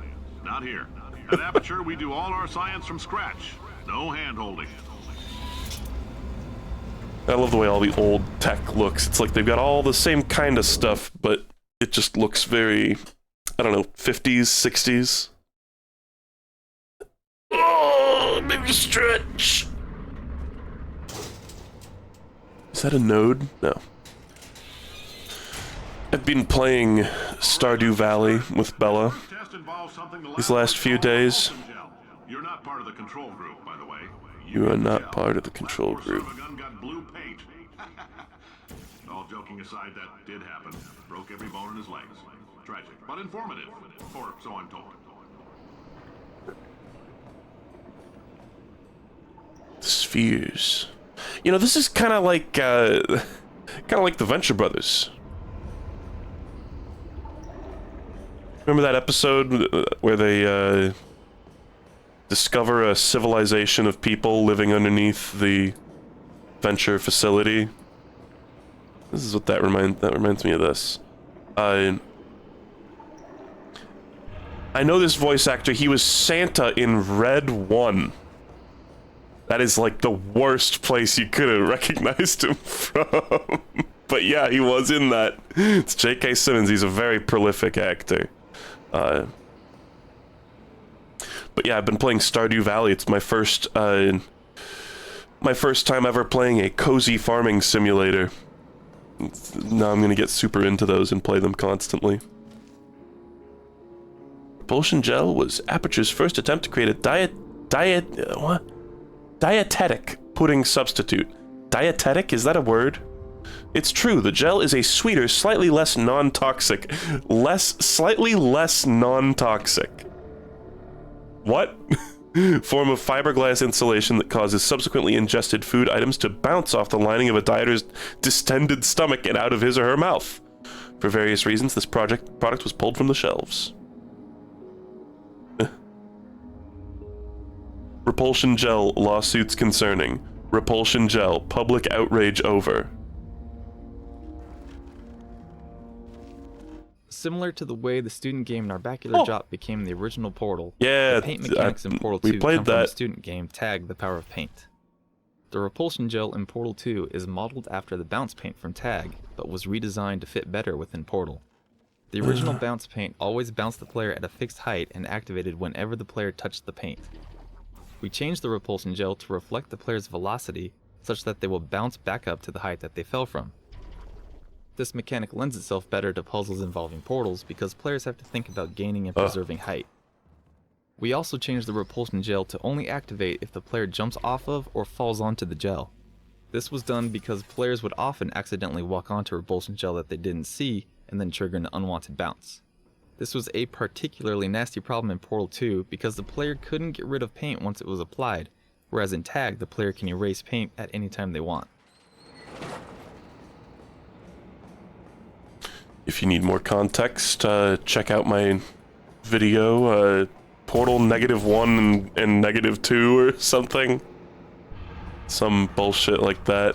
Not here. At Aperture, we do all our science from scratch. No hand-holding. I love the way all the old tech looks. It's like they've got all the same kind of stuff, but it just looks very, I don't know, 50s, 60s. Oh, maybe stretch. Is that a node? No. I've been playing Stardew Valley with Bella these last few days. You're not part of the control group, by the way. You are not part of the control group. Got blue paint. All joking aside, that did happen. Broke every bone in his legs. Tragic, but informative. Or so I'm told. Spheres. You know, this is kind of like the Venture Brothers. Remember that episode where they discover a civilization of people living underneath the Venture facility? This is what that reminds me of this. I know this voice actor. He was Santa in Red 1. That is like the worst place you could have recognized him from. But yeah, he was in that. It's J.K. Simmons. He's a very prolific actor. But yeah, I've been playing Stardew Valley. It's my first time ever playing a cozy farming simulator. Now I'm gonna get super into those and play them constantly. Propulsion gel was Aperture's first attempt to create a dietetic pudding substitute. Dietetic? Is that a word? It's true, the gel is a sweeter, slightly less non-toxic. Slightly less non-toxic. What? Form of fiberglass insulation that causes subsequently ingested food items to bounce off the lining of a dieter's distended stomach and out of his or her mouth. For various reasons, this product was pulled from the shelves. Propulsion gel lawsuits concerning. Propulsion gel public outrage over. Similar to the way the student game Narbacular Drop became the original Portal, yeah, the paint mechanics in Portal 2 come from the student game Tag: The Power of Paint. The repulsion gel in Portal 2 is modeled after the bounce paint from Tag, but was redesigned to fit better within Portal. The original bounce paint always bounced the player at a fixed height and activated whenever the player touched the paint. We changed the repulsion gel to reflect the player's velocity such that they will bounce back up to the height that they fell from. This mechanic lends itself better to puzzles involving portals because players have to think about gaining and preserving height. We also changed the repulsion gel to only activate if the player jumps off of or falls onto the gel. This was done because players would often accidentally walk onto repulsion gel that they didn't see and then trigger an unwanted bounce. This was a particularly nasty problem in Portal 2 because the player couldn't get rid of paint once it was applied, whereas in Tag the player can erase paint at any time they want. If you need more context, check out my video, Portal -1 and -2 or something. Some bullshit like that.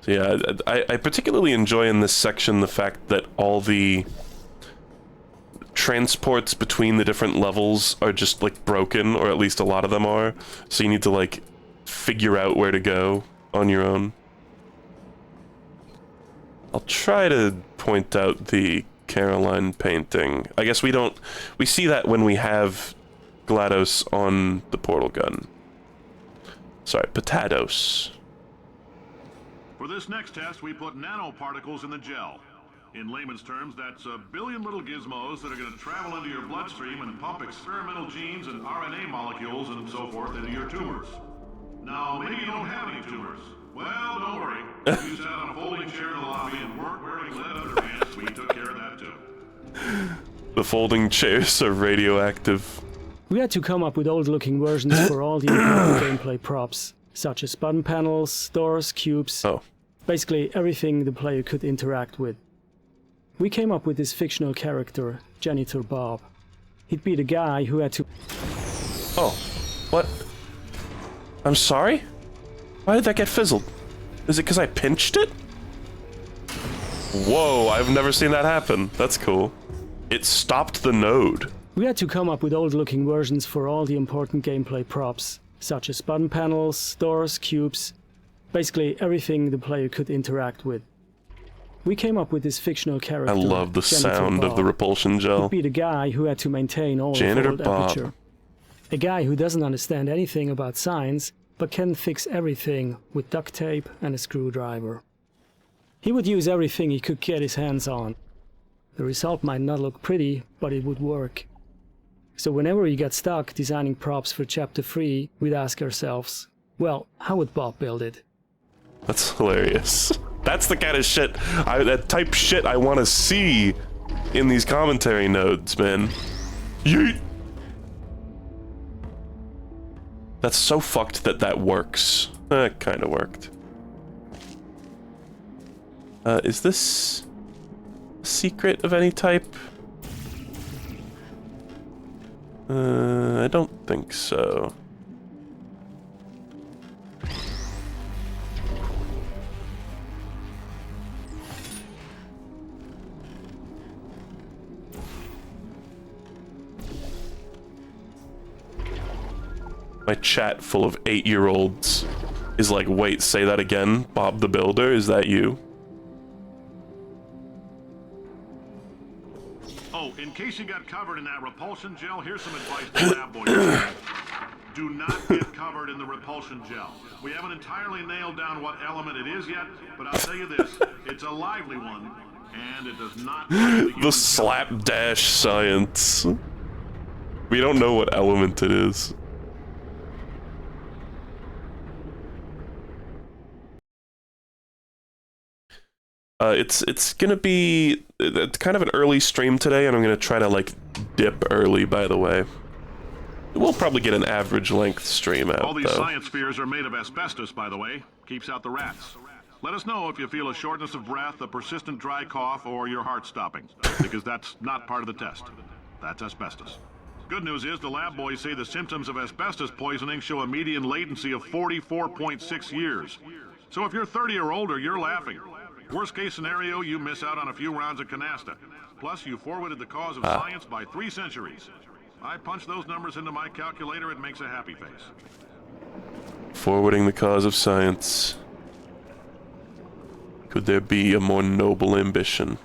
Yeah, I particularly enjoy in this section the fact that all the transports between the different levels are just like broken, or at least a lot of them are, so you need to like figure out where to go on your own. I'll try to point out the Caroline painting. I guess we see that when we have GLaDOS on the portal gun. Sorry, potatoes. For this next test, we put nanoparticles in the gel. In layman's terms, that's a billion little gizmos that are going to travel into your bloodstream and pump experimental genes and RNA molecules and so forth into your tumors. Now, maybe you don't have any tumors. Well, don't worry. You sat on a folding chair in the lobby and weren't wearing lead underpants. We took care of that too. The folding chairs are radioactive. We had to come up with old-looking versions for all the important gameplay props, such as button panels, doors, cubes, basically everything the player could interact with. We came up with this fictional character, Janitor Bob. He'd be the guy who had to... Oh, what? I'm sorry? Why did that get fizzled? Is it because I pinched it? Whoa, I've never seen that happen. That's cool. It stopped the node. We had to come up with old-looking versions for all the important gameplay props, such as button panels, doors, cubes, basically everything the player could interact with. We came up with this fictional character. I love the sound of the repulsion gel. He'd be the guy who had to maintain all Janitor of Bob. Aperture. A guy who doesn't understand anything about science, but can fix everything with duct tape and a screwdriver. He would use everything he could get his hands on. The result might not look pretty, but it would work. So whenever we got stuck designing props for Chapter 3, we'd ask ourselves, well, how would Bob build it? That's hilarious. That's the kind of shit, that type shit I want to see in these commentary nodes, man. Yeet! That's so fucked that that works. It kind of worked. Is this a secret of any type? I don't think so. My chat full of 8-year-olds is like, wait, say that again? Bob the Builder, is that you? Oh, in case you got covered in that repulsion gel, here's some advice to lab boys. Do not get covered in the repulsion gel. We haven't entirely nailed down what element it is yet, but I'll tell you this, it's a lively one, and it does not... The slapdash science. We don't know what element it is. It's gonna be kind of an early stream today, and I'm gonna try to like dip early. By the way, we'll probably get an average length stream out. All these though. science spheres are made of asbestos, by the way. Keeps out the rats. Let us know if you feel a shortness of breath, a persistent dry cough, or your heart stopping, because that's not part of the test. That's asbestos. Good news is the lab boys say the symptoms of asbestos poisoning show a median latency of 44.6 years. So if you're 30 or older, you're laughing. Worst case scenario, you miss out on a few rounds of canasta. Plus, you forwarded the cause of science by 3 centuries. I punch those numbers into my calculator, it makes a happy face. Forwarding the cause of science. Could there be a more noble ambition?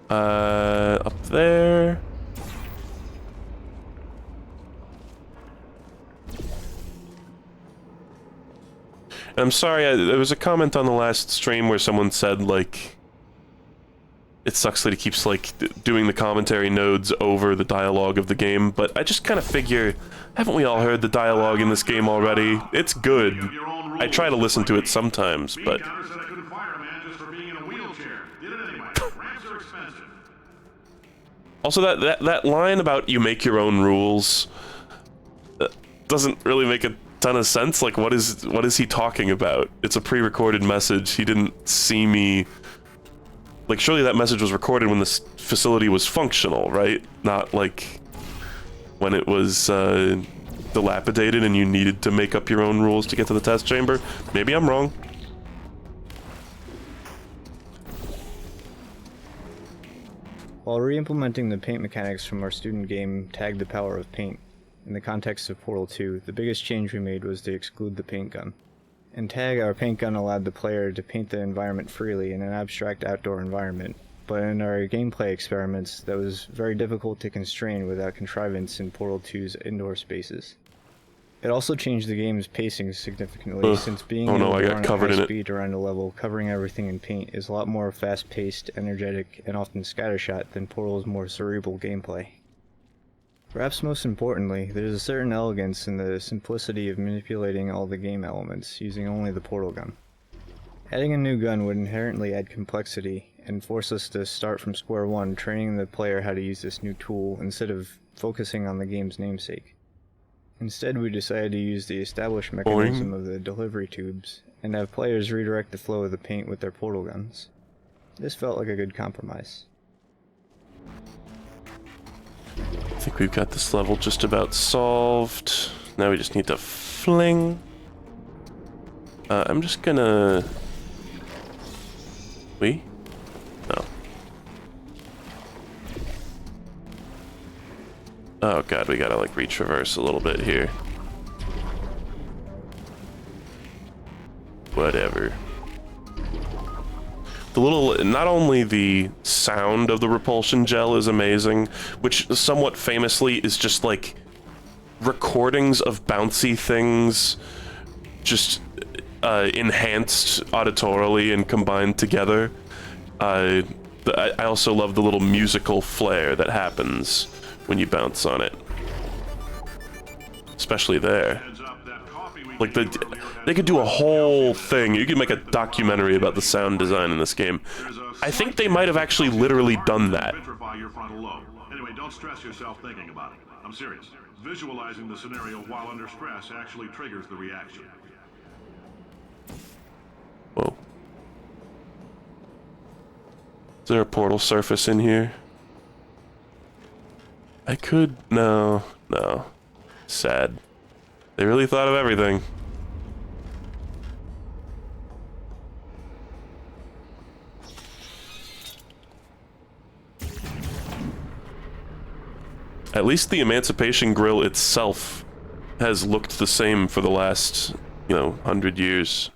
Up there. And I'm sorry, there was a comment on the last stream where someone said, like, it sucks that he keeps, like, doing the commentary nodes over the dialogue of the game, but I just kind of figure, haven't we all heard the dialogue in this game already? It's good. I try to listen to it sometimes, but... Also, that line about you make your own rules doesn't really make a ton of sense. Like, what is he talking about? It's a pre-recorded message. He didn't see me. Like, surely that message was recorded when this facility was functional, right? Not like when it was dilapidated and you needed to make up your own rules to get to the test chamber. Maybe I'm wrong. While re-implementing the paint mechanics from our student game Tag the Power of Paint, in the context of Portal 2, the biggest change we made was to exclude the paint gun. In Tag, our paint gun allowed the player to paint the environment freely in an abstract outdoor environment, but in our gameplay experiments, that was very difficult to constrain without contrivance in Portal 2's indoor spaces. It also changed the game's pacing significantly, since being able to run at high speed around a level, covering everything in paint, is a lot more fast-paced, energetic, and often scattershot than Portal's more cerebral gameplay. Perhaps most importantly, there's a certain elegance in the simplicity of manipulating all the game elements, using only the portal gun. Adding a new gun would inherently add complexity, and force us to start from square one, training the player how to use this new tool, instead of focusing on the game's namesake. Instead, we decided to use the established mechanism of the delivery tubes, and have players redirect the flow of the paint with their portal guns. This felt like a good compromise. I think we've got this level just about solved. Now we just need to fling. I'm just gonna... No. Oh god, we gotta like retraverse a little bit here. Whatever. Not only the sound of the repulsion gel is amazing, which somewhat famously is just like recordings of bouncy things just enhanced auditorily and combined together. I also love the little musical flair that happens when you bounce on it, especially there. Like they could do a whole thing. You could make a documentary about the sound design in this game. I think they might have actually literally done that. Anyway, don't stress yourself thinking about it. I'm serious. Visualizing the scenario while under stress actually triggers the reaction. Whoa. Is there a portal surface in here? I could... No. Sad. They really thought of everything. At least the Emancipation Grill itself has looked the same for the last, 100 years.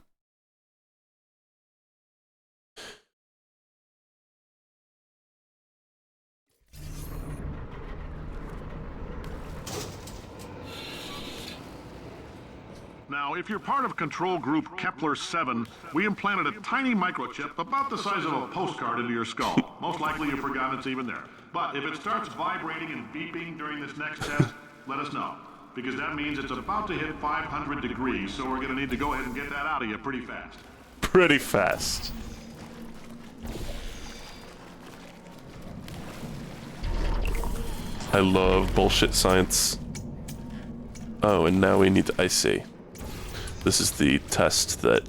Now, if you're part of control group Kepler-7, we implanted a tiny microchip about the size of a postcard into your skull. Most likely you've forgotten it's even there. But if it starts vibrating and beeping during this next test, let us know. Because that means it's about to hit 500 degrees, so we're going to need to go ahead and get that out of you pretty fast. Pretty fast. I love bullshit science. Oh, and now we need to... I see. This is the test that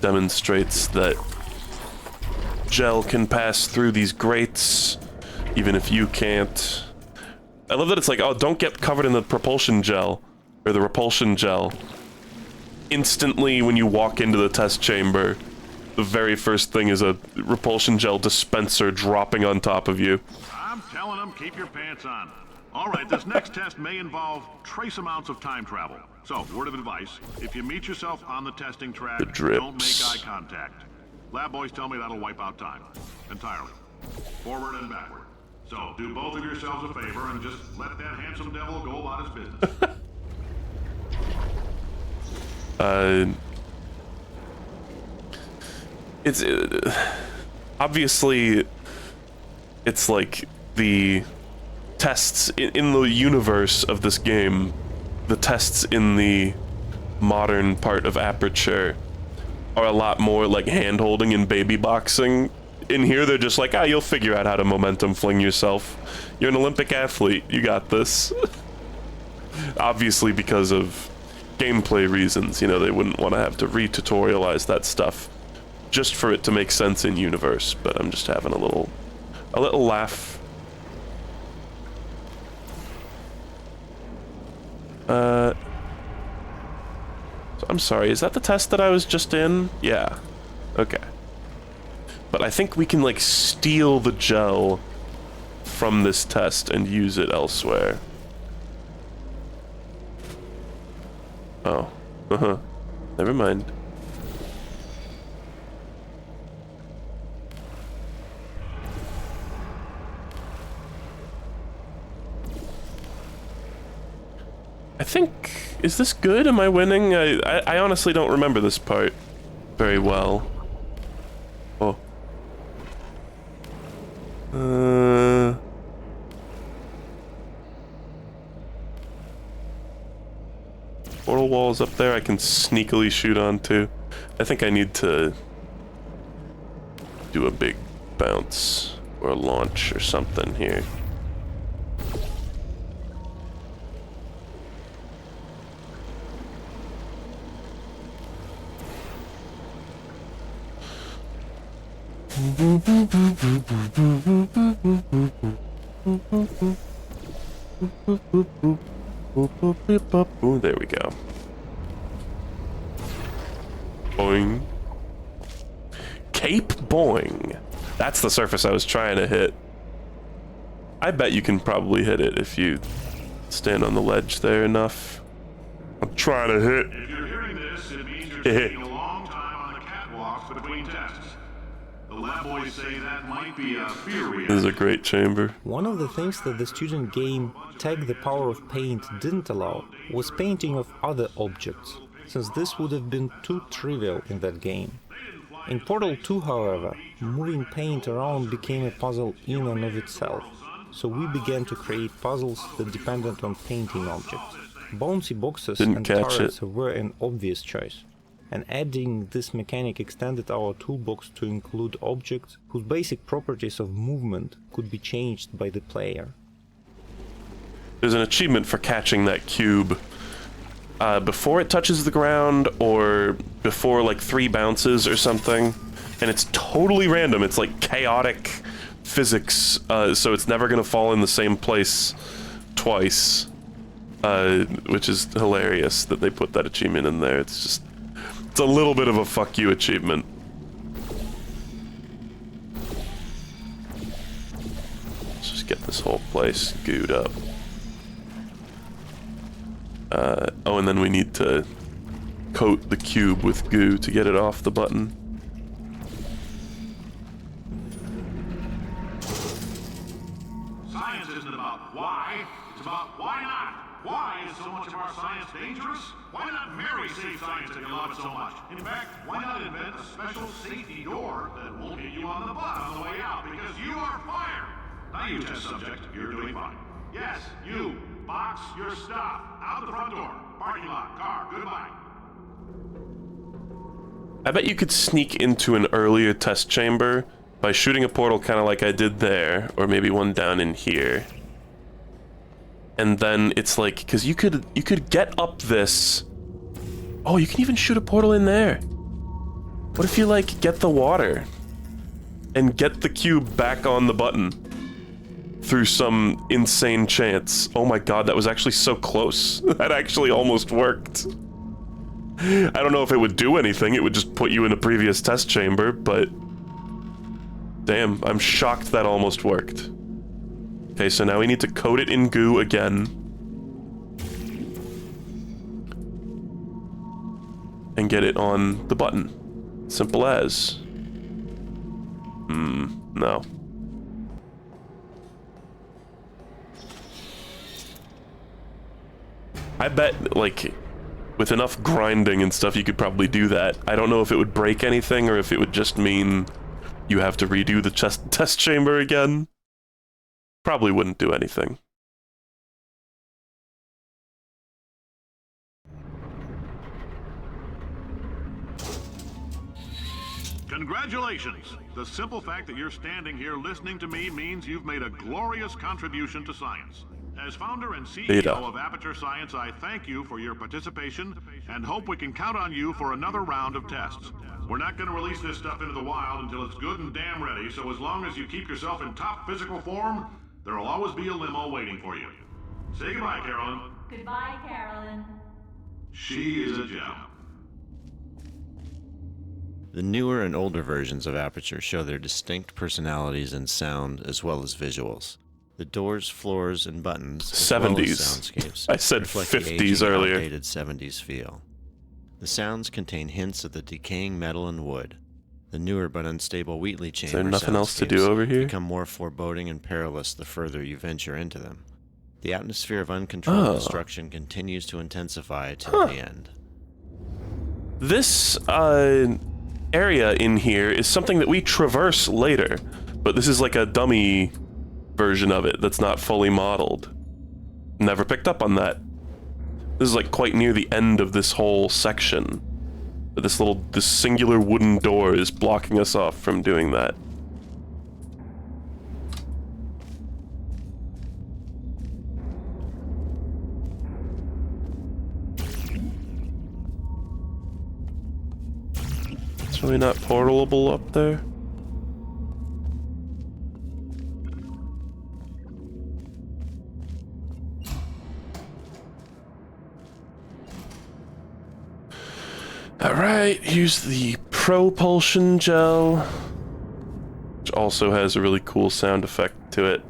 demonstrates that gel can pass through these grates, even if you can't. I love that it's like, oh, don't get covered in the propulsion gel, or the repulsion gel. Instantly, when you walk into the test chamber, the very first thing is a repulsion gel dispenser dropping on top of you. I'm telling them, keep your pants on. All right, this next test may involve trace amounts of time travel. So, word of advice, if you meet yourself on the testing track, don't make eye contact. Lab boys tell me that'll wipe out time. Entirely. Forward and backward. So, do both of yourselves a favor and just let that handsome devil go about his business. It's... obviously, it's like the tests in the universe of this game, the tests in the modern part of Aperture are a lot more like hand-holding and baby boxing. In here, they're just like, you'll figure out how to momentum fling yourself. You're an Olympic athlete. You got this. Obviously, because of gameplay reasons, they wouldn't want to have to re-tutorialize that stuff just for it to make sense in universe. But I'm just having a little laugh. So I'm sorry, is that the test that I was just in? Yeah. Okay. But I think we can, like, steal the gel from this test and use it elsewhere. Oh. Uh-huh. Never mind. I think... Is this good? Am I winning? I honestly don't remember this part very well. Oh. Portal walls up there I can sneakily shoot onto. I think I need to do a big bounce or a launch or something here. Ooh, there we go. Boing. Cape Boing. That's the surface I was trying to hit. I bet you can probably hit it if you stand on the ledge there enough. I'm trying to hit. If you're hearing this, it means you're taking a long time on the catwalks between tests. The lab boys say that might be a fear reaction. This is a great chamber. One of the things that the student game Tag the Power of Paint didn't allow was painting of other objects, since this would have been too trivial in that game. In Portal 2, however, moving paint around became a puzzle in and of itself, so we began to create puzzles that depended on painting objects. Bouncy boxes and turrets were an obvious choice, and adding this mechanic extended our toolbox to include objects whose basic properties of movement could be changed by the player. There's an achievement for catching that cube before it touches the ground or before like 3 bounces or something, and it's totally random. It's like chaotic physics, so it's never gonna fall in the same place twice, which is hilarious that they put that achievement in there. It's a little bit of a fuck you achievement. Let's just get this whole place gooed up. Oh, and then we need to coat the cube with goo to get it off the button. Science isn't about why, it's about why not. Why is so much of our science dangerous? Why not marry safe science if you love it so much? In fact, why not invent a special safety door that won't hit you on the butt on the way out because you are fired? Now you test subject, you're doing fine. Yes, you. Box your stuff. Out the front door. Parking lot. Car. Goodbye. I bet you could sneak into an earlier test chamber by shooting a portal kind of like I did there, or maybe one down in here. And then it's like, because you could get up this. Oh, you can even shoot a portal in there. What if you like get the water and get the cube back on the button through some insane chance? Oh my god, that was actually so close. That actually almost worked. I don't know if it would do anything. It would just put you in a previous test chamber, but damn, I'm shocked that almost worked. Okay, so now we need to coat it in goo again. And get it on the button. Simple as. No. I bet, like, with enough grinding and stuff, you could probably do that. I don't know if it would break anything or if it would just mean you have to redo the test chamber again. Probably wouldn't do anything. Congratulations! The simple fact that you're standing here listening to me means you've made a glorious contribution to science. As founder and CEO of Aperture Science, I thank you for your participation and hope we can count on you for another round of tests. We're not going to release this stuff into the wild until it's good and damn ready, so as long as you keep yourself in top physical form, there'll always be a limo waiting for you. Say goodbye, Carolyn. Goodbye, Carolyn. She is a gem. The newer and older versions of Aperture show their distinct personalities in sound as well as visuals. The doors, floors, and buttons, as 70s. well as soundscapes, I said reflect 50s the aging, earlier. outdated 70s feel. The sounds contain hints of the decaying metal and wood. The newer but unstable Wheatley chamber there nothing else to do soundscapes over here? become more foreboding and perilous the further you venture into them. The atmosphere of uncontrolled destruction continues to intensify till the end. This area in here is something that we traverse later, but this is like a dummy version of it that's not fully modeled. Never picked up on that. This is like quite near the end of this whole section. This singular wooden door is blocking us off from doing that. It's really not portalable up there. Alright, here's the Propulsion gel, which also has a really cool sound effect to it.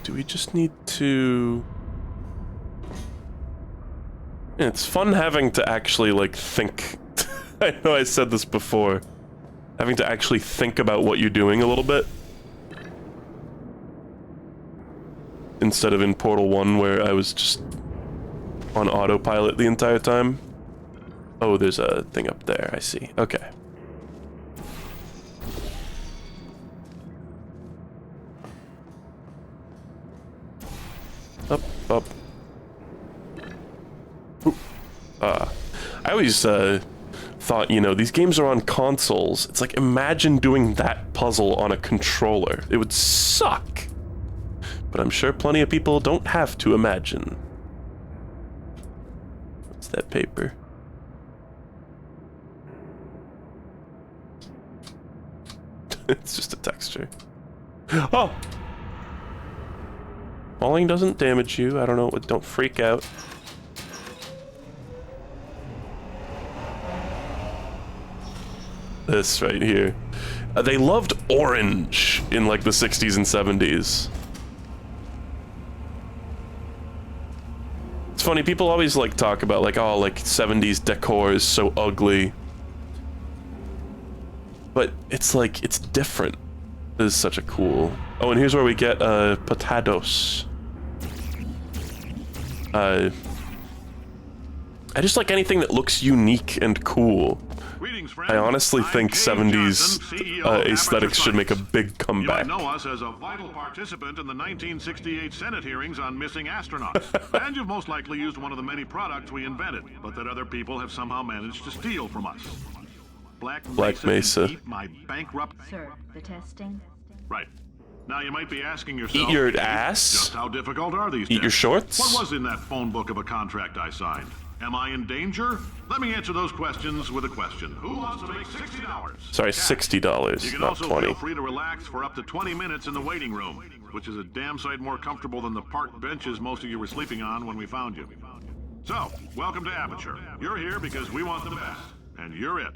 Do we just need to... It's fun having to actually, like, think. I know I said this before. Having to actually think about what you're doing a little bit. Instead of in Portal 1 where I was just on autopilot the entire time. Oh, there's a thing up there, I see. Okay. Up, up. Ooh. I always thought, you know, these games are on consoles. It's like, imagine doing that puzzle on a controller. It would suck. But I'm sure plenty of people don't have to imagine. What's that paper? It's just a texture. Oh! Falling doesn't damage you. I don't know. Don't freak out. This right here. They loved orange in like the 60s and 70s. It's funny, people always like talk about like, oh, like 70s decor is so ugly. But it's like, it's different. This is such a cool... Oh, and here's where we get potatoes. I just like anything that looks unique and cool. I honestly think 70s aesthetics should make a big comeback. You might know us as a vital participant in the 1968 Senate hearings on missing astronauts. And you've most likely used one of the many products we invented, but that other people have somehow managed to steal from us. Black Mesa. Eat my bankrupt... Sir, the testing? Right. Now you might be asking yourself... Eat your ass? Just how difficult are these Eat your tests? shorts? What was in that phone book of a contract I signed? Am I in danger? Let me answer those questions with a question. Who wants to make $60? Sorry, $60, You can not also 20. feel free to relax for up to 20 minutes in the waiting room, which is a damn sight more comfortable than the park benches most of you were sleeping on when we found you. So, welcome to Aperture. You're here because we want the best, and you're it.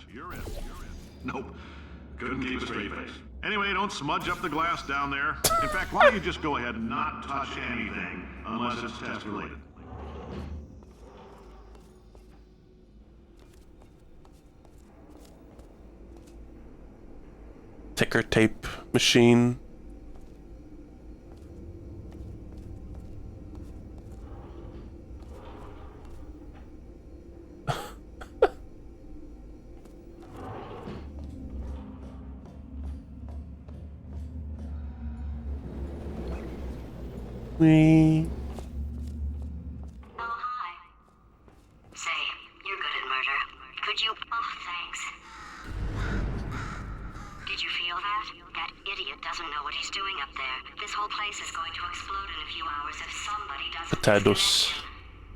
Nope, couldn't keep a straight face. Anyway, don't smudge up the glass down there. In fact, why don't you just go ahead and not touch anything unless it's test related. Ticker tape machine. We... Oh, hi. Say, you're good at murder. Could you... Oh, thanks. Did you feel that? That idiot doesn't know what he's doing up there. This whole place is going to explode in a few hours if somebody doesn't... Potatoes.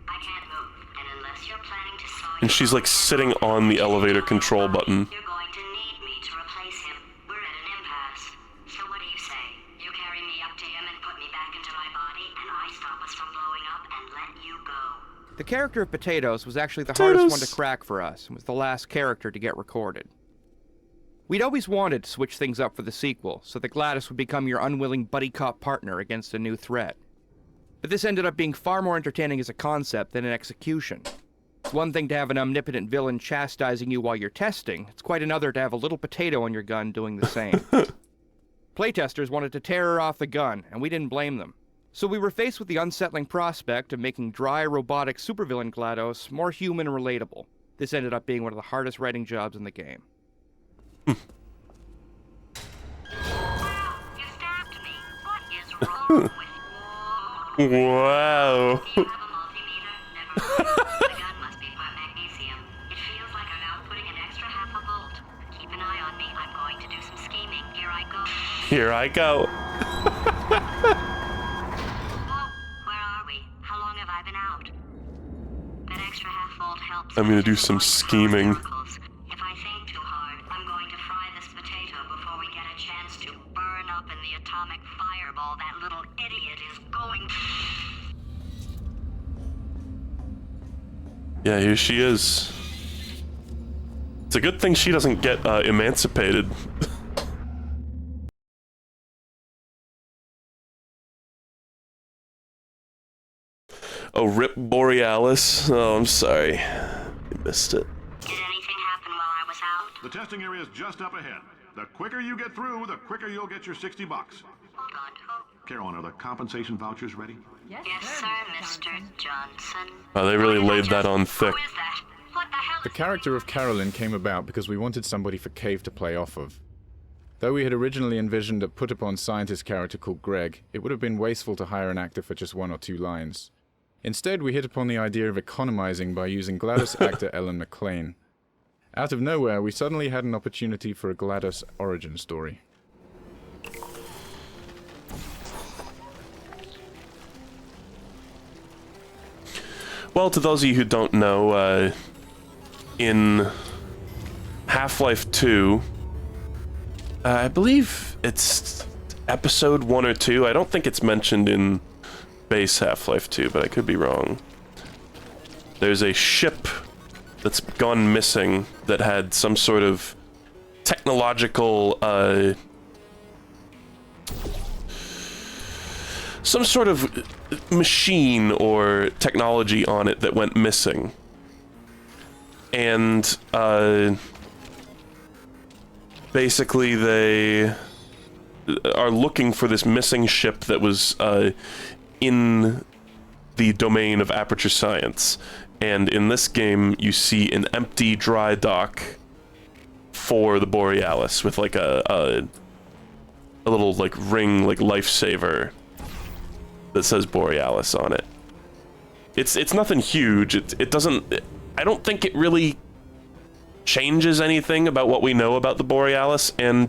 I can't move, and unless you're planning to saw And she's like sitting on the elevator control button. you're going to need me to replace him. We're at an impasse. So what do you say? You carry me up to him and put me back into my body, and I stop us from blowing up and let you go. The character of Potatoes was actually the hardest one to crack for us, and was the last character to get recorded. We'd always wanted to switch things up for the sequel, so that Gladys would become your unwilling buddy cop partner against a new threat. But this ended up being far more entertaining as a concept than an execution. It's one thing to have an omnipotent villain chastising you while you're testing, it's quite another to have a little potato on your gun doing the same. Playtesters wanted to tear her off the gun, and we didn't blame them. So we were faced with the unsettling prospect of making dry, robotic supervillain GLaDOS more human and relatable. This ended up being one of the hardest writing jobs in the game. You stabbed me. What is wrong with Wow. Do you have a multimeter? Never mind. The gun must be part magnesium. It feels like I'm outputting an extra half a volt. Keep an eye on me. I'm going to do some scheming. Here I go. Here I go. Whoa, where are we? How long have I been out? That extra half volt helps. I'm gonna do some scheming. If I think too hard, I'm going to fry this potato before we get a chance to burn up in the atomic fireball that little idiot is going to... Yeah, here she is. It's a good thing she doesn't get emancipated. Oh, Rip Borealis. Oh, I'm sorry. I missed it. Did anything happen while I was out? The testing area is just up ahead. The quicker you get through, the quicker you'll get your $60. Hold on. Carolyn, are the compensation vouchers ready? Yes, sir, Mr. Johnson. Oh, they really laid that on thick. The character of Carolyn came about because we wanted somebody for Cave to play off of. Though we had originally envisioned a put-upon scientist character called Greg, it would have been wasteful to hire an actor for just 1 or 2 lines. Instead, we hit upon the idea of economizing by using GLaDOS actor Ellen McClain. Out of nowhere, we suddenly had an opportunity for a GLaDOS origin story. Well, to those of you who don't know, in Half-Life 2, I believe it's episode 1 or 2. I don't think it's mentioned in base Half-Life 2, but I could be wrong. There's a ship that's gone missing that had some sort of technological, some sort of machine or technology on it that went missing. And, basically they are looking for this missing ship that was, in the domain of Aperture Science. And in this game, you see an empty dry dock for the Borealis with like a little like ring, like lifesaver that says Borealis on it. It's nothing huge. It doesn't. I don't think it really changes anything about what we know about the Borealis, and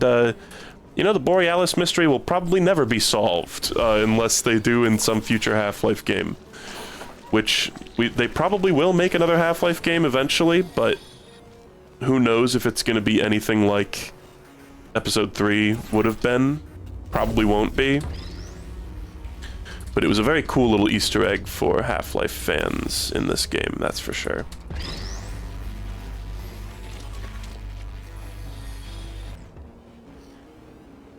you know, the Borealis mystery will probably never be solved unless they do in some future Half-Life game. Which, they probably will make another Half-Life game eventually, but who knows if it's going to be anything like Episode 3 would have been. Probably won't be. But it was a very cool little Easter egg for Half-Life fans in this game, that's for sure.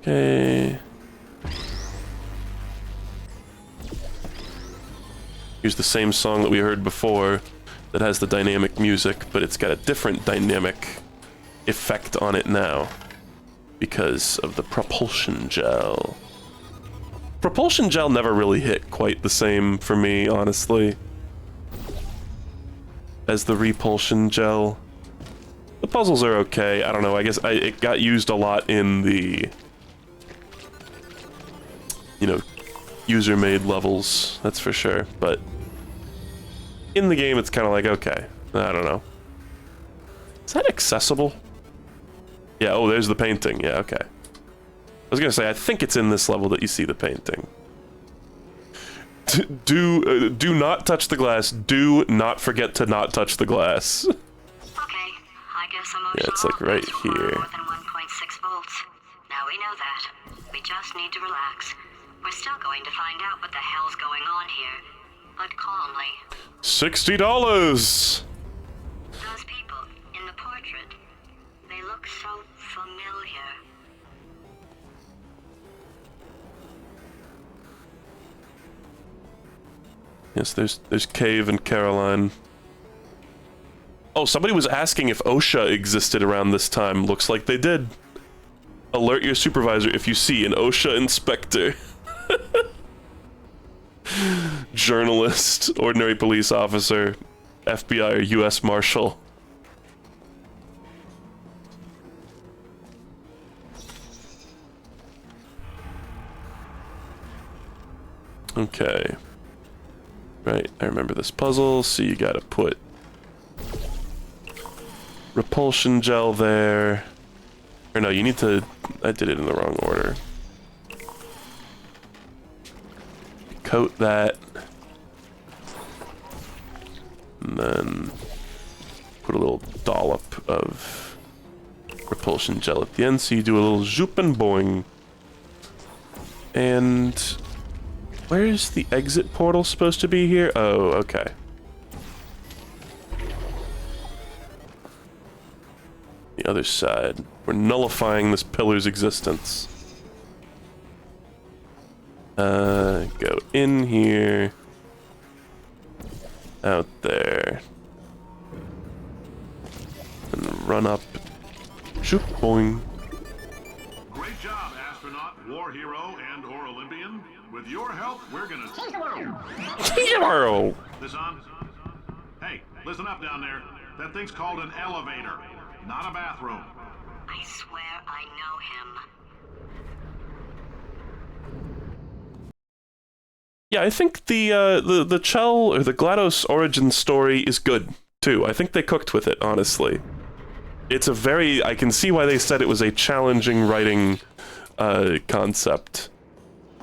Okay. Here's the same song that we heard before that has the dynamic music, but it's got a different dynamic effect on it now because of the propulsion gel. Propulsion gel never really hit quite the same for me, honestly, as the repulsion gel. The puzzles are okay. I don't know. I guess it got used a lot in the, you know, user-made levels, that's for sure, but in the game it's kind of like, okay, I don't know. Is that accessible? Yeah, oh, there's the painting. Yeah, okay. I was gonna say, I think it's in this level that you see the painting. Do not touch the glass. Do not forget to not touch the glass. Okay, I guess emotional Yeah, it's like right here. more than 1.6 volts. Now we know that. We just need to relax. We're still going to find out what the hell's going on here, but calmly. $60. Those people in the portrait, they look so familiar. Yes, there's Cave and Caroline. Oh, somebody was asking if OSHA existed around this time. Looks like they did. Alert your supervisor if you see an OSHA inspector. Journalist, ordinary police officer, FBI or US Marshal. Okay. Right, I remember this puzzle, so you gotta put repulsion gel there. Or no, you need to... I did it in the wrong order. Coat that. And then put a little dollop of repulsion gel at the end, so you do a little zoop and boing. And where's the exit portal supposed to be here? Oh, okay. The other side. We're nullifying this pillar's existence. Go in here. Out there. And run up. Shoot, boing. Great job, astronaut, war hero, and/or Olympian. With your help, we're gonna change the world. Change the world. This on? Hey, listen up down there. That thing's called an elevator, not a bathroom. I swear I know him. Yeah, I think the Chell or the GLaDOS origin story is good too. I think they cooked with it, honestly. It's a very... I can see why they said it was a challenging writing concept.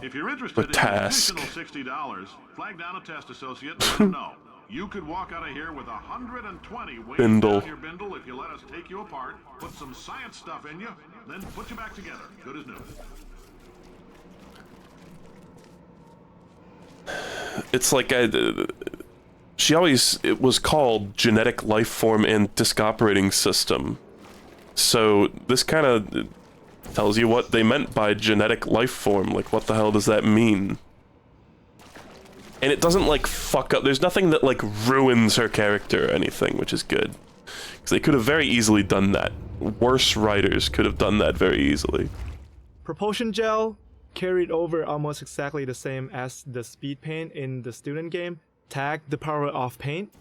If you're interested Or in task. an additional $60, flag down a test associate and let them know. You could walk out of here with 120 weighs Bindle. down your bindle if you let us take you apart, put some science stuff in you, then put you back together. Good as new. It's like it was called Genetic Life Form and Disk Operating System. So this kind of tells you what they meant by genetic life form. Like, what the hell does that mean? And it doesn't, like, fuck up. There's nothing that, like, ruins her character or anything, which is good. Because they could have very easily done that. Worse writers could have done that very easily. Propulsion gel carried over almost exactly the same as the speed paint in the student game, Tag the Power of Paint,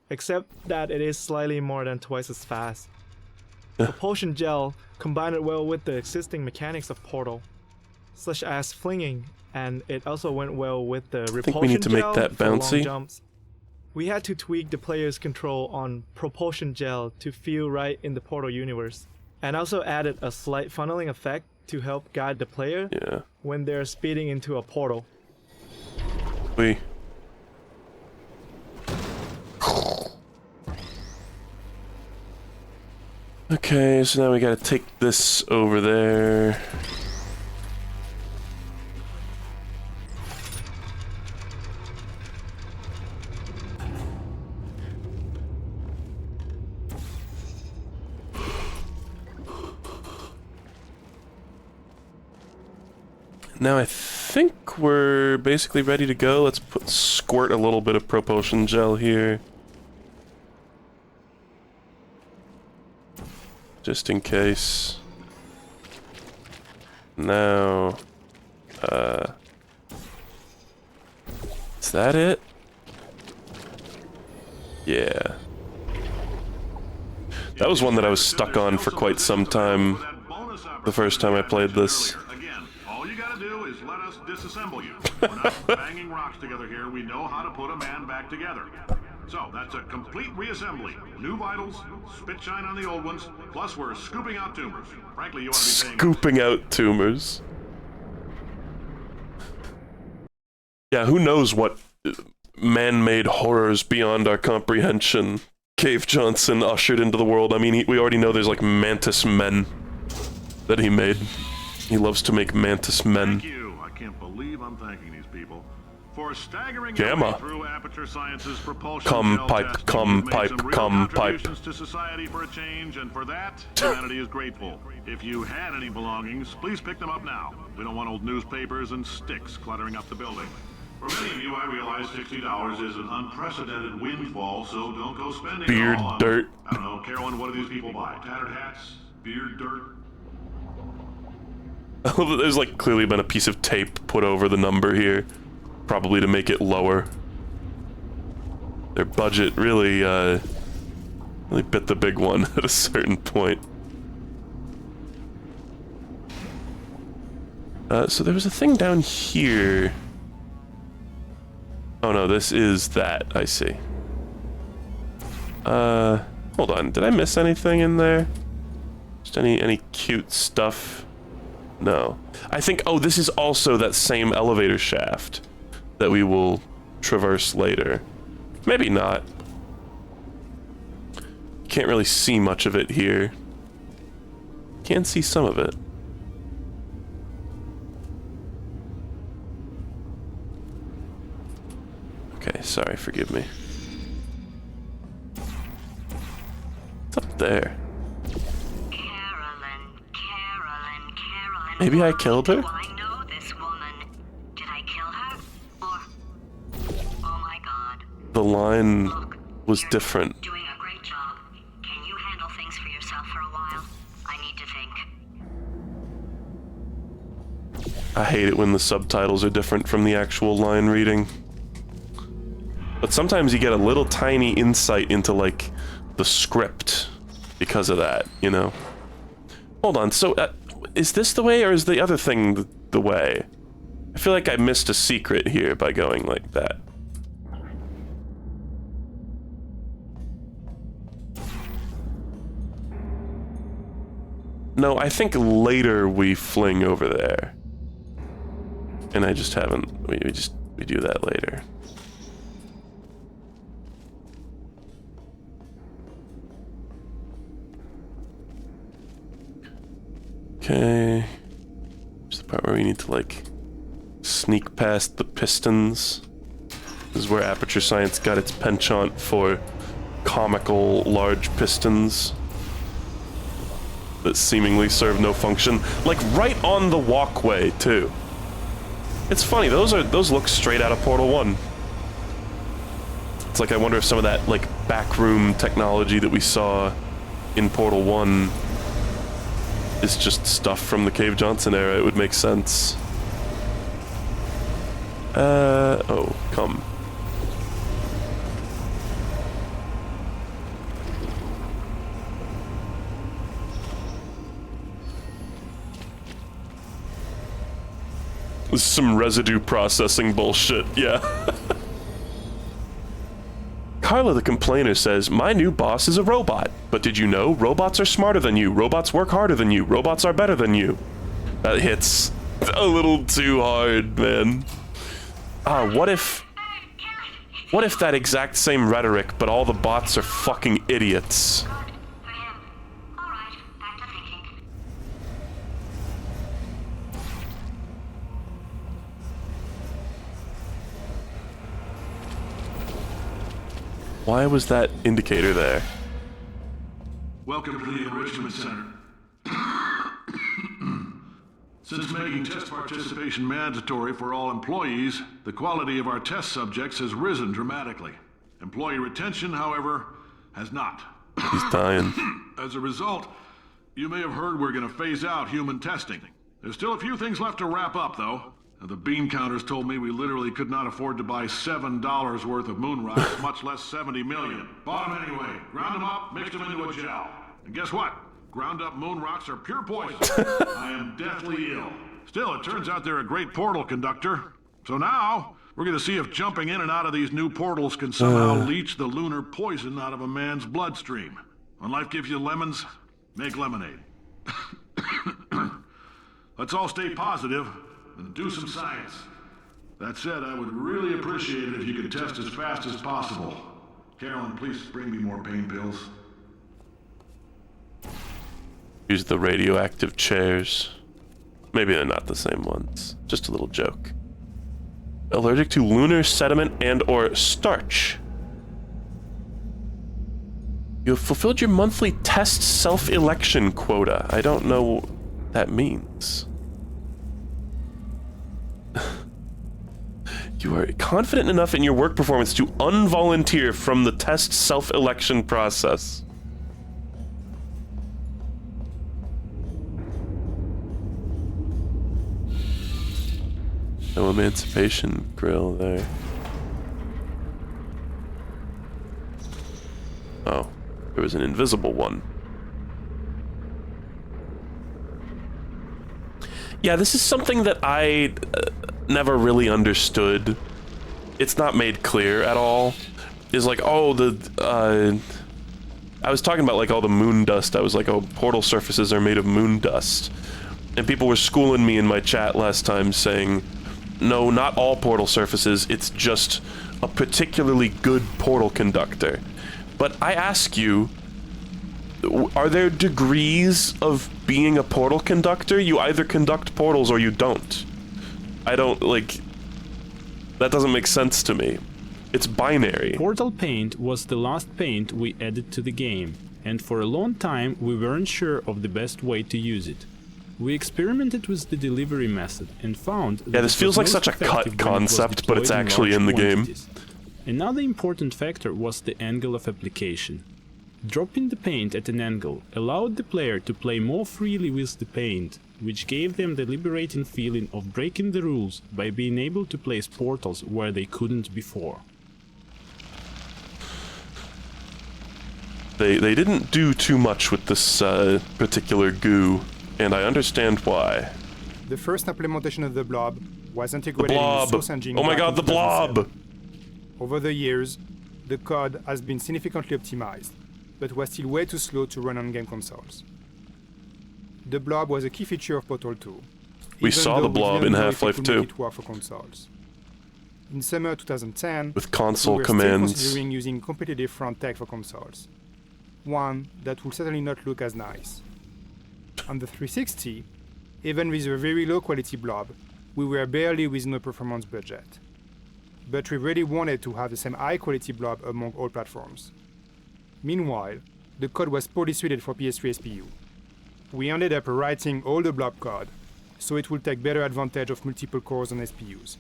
except that it is slightly more than twice as fast. Propulsion gel combined it well with the existing mechanics of Portal, such as flinging, and it also went well with the repulsion think we need to make gel that for long bouncy. jumps. We had to tweak the player's control on propulsion gel to feel right in the Portal universe, and also added a slight funneling effect to help guide the player when they're speeding into a portal. Okay, so now we gotta take this over there. Now I think we're basically ready to go. Let's squirt a little bit of propulsion gel here. Just in case. Now, is that it? Yeah. That was one that I was stuck on for quite some time the first time I played this. All you gotta do is let us disassemble you. We're not banging rocks together here. We know how to put a man back together. So that's a complete reassembly. New vitals, spit shine on the old ones, plus we're scooping out tumors. Frankly, you ought to be paying Scooping out tumors. Yeah, who knows what man-made horrors beyond our comprehension Cave Johnson ushered into the world. I mean, we already know there's like mantis men that he made. He loves to make mantis men. Thank you. I can't believe I'm thanking these people for staggering Gamma. through Aperture Science's propulsion. Come pipe, come pipe, come pipe. To society for a change, and for that, humanity is grateful. If you had any belongings, please pick them up now. We don't want old newspapers and sticks cluttering up the building. For many of you, I realize $60 is an unprecedented windfall, so don't go spending Beard it all on, dirt. I don't know, Carolyn, what do these people buy? Tattered hats? Beard dirt? There's like clearly been a piece of tape put over the number here, probably to make it lower. Their budget really, really bit the big one at a certain point. So there was a thing down here. Oh no, this is that, I see. Hold on, did I miss anything in there? Just any cute stuff? No. I think, oh, this is also that same elevator shaft that we will traverse later. Maybe not. Can't really see much of it here. Can see some of it. Okay, sorry, forgive me. What's up there? Maybe I killed her? I know this woman. Did I kill her? Or... Oh my god. The line was different. Doing a great job. Can you handle things for yourself for a while? I need to think. I hate it when the subtitles are different from the actual line reading. But sometimes you get a little tiny insight into, like, the script because of that, you know? Hold on, so, is this the way, or is the other thing the way? I feel like I missed a secret here by going like that. No, I think later we fling over there. And I just haven't, we do that later. Okay, here's the part where we need to like sneak past the pistons. This is where Aperture Science got its penchant for comical large pistons that seemingly serve no function. Like right on the walkway too. It's funny, those look straight out of Portal 1. It's like I wonder if some of that like backroom technology that we saw in Portal 1 is just stuff from the Cave Johnson era. It would make sense. Oh, come. This is some residue processing bullshit, yeah. Carla the Complainer says, my new boss is a robot. But did you know robots are smarter than you? Robots work harder than you. Robots are better than you. That hits a little too hard, man. What if that exact same rhetoric, but all the bots are fucking idiots? Why was that indicator there? Welcome to the Enrichment Center. Since making test participation mandatory for all employees, the quality of our test subjects has risen dramatically. Employee retention, however, has not. He's dying. As a result, you may have heard we're going to phase out human testing. There's still a few things left to wrap up, though. The bean counters told me we literally could not afford to buy $7 worth of moon rocks, much less 70 million. Bought them anyway, ground them up, mixed them into a gel. And guess what? Ground up moon rocks are pure poison. I am deathly ill. Still, it turns out they're a great portal conductor. So now, we're going to see if jumping in and out of these new portals can somehow leach the lunar poison out of a man's bloodstream. When life gives you lemons, make lemonade. Let's all stay positive and do some science. That said, I would really appreciate it if you could test as fast as possible. Carolyn, please bring me more pain pills. Use the radioactive chairs. Maybe they're not the same ones. Just a little joke. Allergic to lunar sediment and or starch. You have fulfilled your monthly test self-election quota. I don't know what that means. You are confident enough in your work performance to unvolunteer from the test self-election process. No emancipation grill there. Oh, there was an invisible one. Yeah, this is something that I never really understood. It's not made clear at all. Is like, oh, I was talking about like all the moon dust. I was like, oh, portal surfaces are made of moon dust. And people were schooling me in my chat last time saying, no, not all portal surfaces, it's just a particularly good portal conductor. But I ask you, are there degrees of being a portal conductor? You either conduct portals or you don't. I don't, like, that doesn't make sense to me. It's binary. Portal paint was the last paint we added to the game, and for a long time we weren't sure of the best way to use it. We experimented with the delivery method and found that this feels like such a cut concept, but it's actually in the game. Another important factor was the angle of application. Dropping the paint at an angle allowed the player to play more freely with the paint, which gave them the liberating feeling of breaking the rules by being able to place portals where they couldn't before. They didn't do too much with this particular goo, and I understand why. The first implementation of the blob was integrated in the source engine. Oh my god, the blob! Over the years, the code has been significantly optimized, but was still way too slow to run on game consoles. The blob was a key feature of Portal 2. We saw the blob in Half-Life 2. It worked for consoles. In summer 2010, with console we were commands. still considering using competitive front tech for consoles. One that will certainly not look as nice. On the 360, even with a very low quality blob, we were barely within a performance budget. But we really wanted to have the same high quality blob among all platforms. Meanwhile, the code was poorly suited for PS3 SPU. We ended up rewriting all the blob code, so it will take better advantage of multiple cores on SPUs,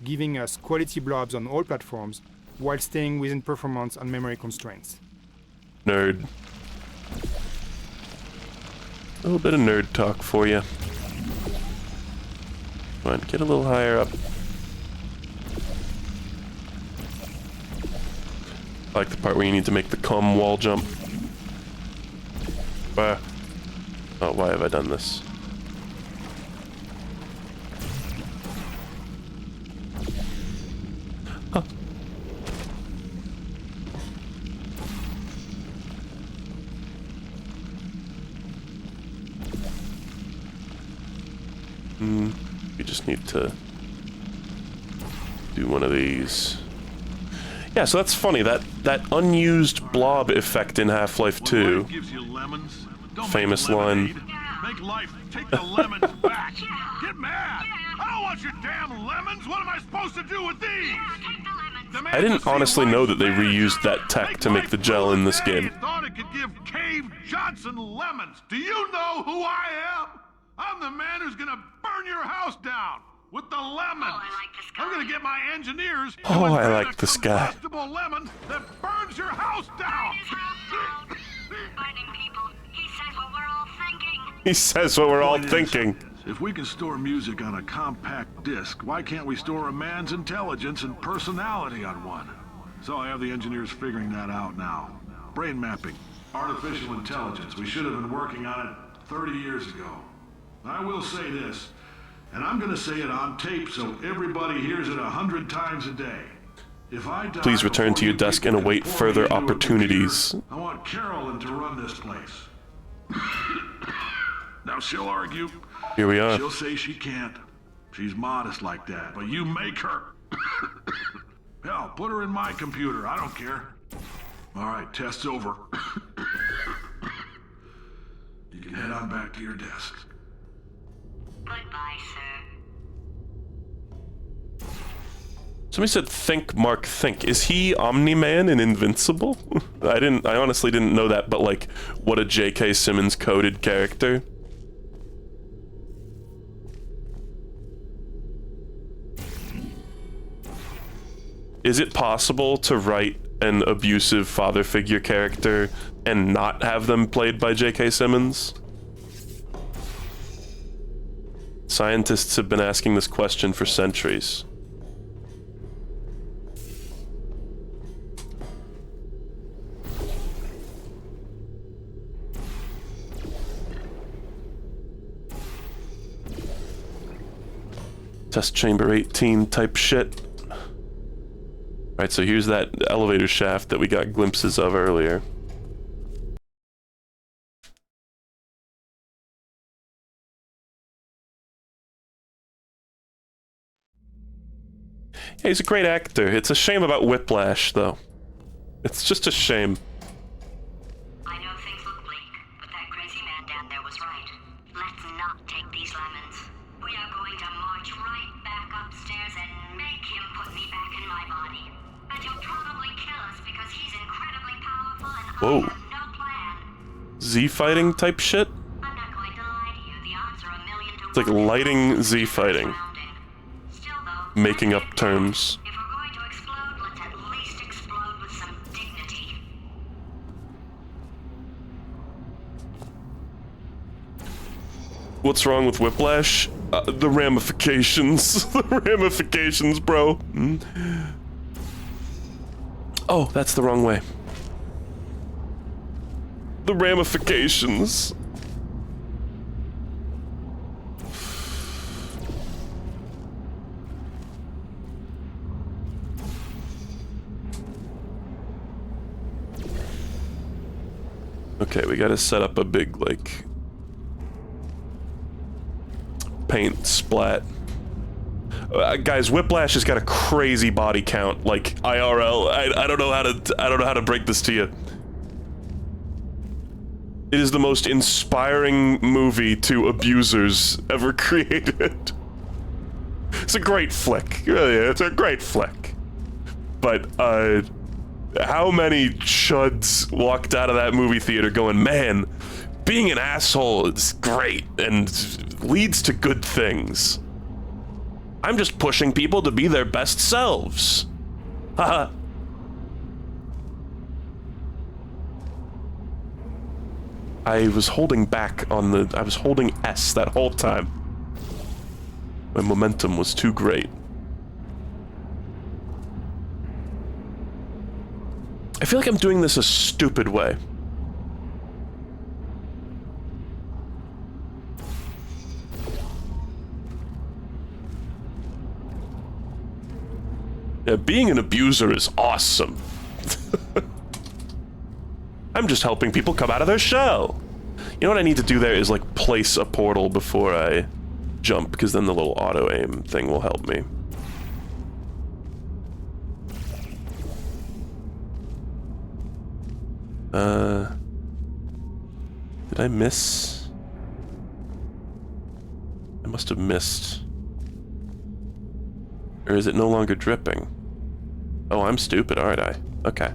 giving us quality blobs on all platforms while staying within performance and memory constraints. Nerd. A little bit of nerd talk for you. Come on, get a little higher up. I like the part where you need to make the cum wall jump. Oh, why have I done this? Huh. You just need to do one of these. Yeah, so that's funny, that unused blob effect in Half-Life 2. Famous line. Make life take the lemons back. Get mad. I don't want your damn lemons. What am I supposed to do with these? I didn't honestly know that they reused that tech to make the gel in this game. Thought it could give Cave Johnson lemons. Do you know who I am? I'm the man who's gonna burn your house down with the lemons. I'm gonna get my engineers. Oh, I like this guy. Combustible lemon that burns your house down. He says what we're all thinking. If we can store music on a compact disc, why can't we store a man's intelligence and personality on one? So I have the engineers figuring that out now. Brain mapping, artificial intelligence. We should have been working on it 30 years ago. I will say this, and I'm going to say it on tape so everybody hears it 100 times a day. If I die Please return to your desk and await further opportunities. I want Carolyn to run this place. Now she'll argue. Here we are. She'll say she can't. She's modest like that, but you make her. Hell, put her in my computer. I don't care. All right, test's over. You can head on back to your desk. Goodbye, sir. Somebody said think, Mark, think. Is he Omni-Man in Invincible? I honestly didn't know that, but like, what a J.K. Simmons coded character. Is it possible to write an abusive father figure character and not have them played by J.K. Simmons? Scientists have been asking this question for centuries. Test chamber 18 type shit. Alright, so here's that elevator shaft that we got glimpses of earlier. Yeah, he's a great actor. It's a shame about Whiplash, though. It's just a shame. I know things look bleak, but that crazy man down there was right. Let's not take these lemons. We are going to march right back upstairs and make him put me back in my body. And he'll probably kill us because he's incredibly powerful and Whoa. I have no plan. Z-fighting type shit? I'm not going to lie to you, the odds are 1,000,000 to It's like lighting Z-fighting. Making up terms. If we're going to explode, let's at least explode with some dignity. What's wrong with Whiplash? The ramifications. The ramifications, bro. Oh, that's the wrong way. The ramifications. Okay, we gotta set up a big, like, paint splat. Guys, Whiplash has got a crazy body count, like IRL. I don't know how to break this to you. It is the most inspiring movie to abusers ever created. It's a great flick. Really, it's a great flick. But how many chuds walked out of that movie theater going, man, being an asshole is great and leads to good things. I'm just pushing people to be their best selves. Haha. I was holding back on I was holding S that whole time. My momentum was too great. I feel like I'm doing this a stupid way. Yeah, being an abuser is awesome. I'm just helping people come out of their shell. You know what I need to do there is like place a portal before I jump, because then the little auto aim thing will help me. Did I miss? I must have missed. Or is it no longer dripping? Oh, I'm stupid, aren't I? Okay.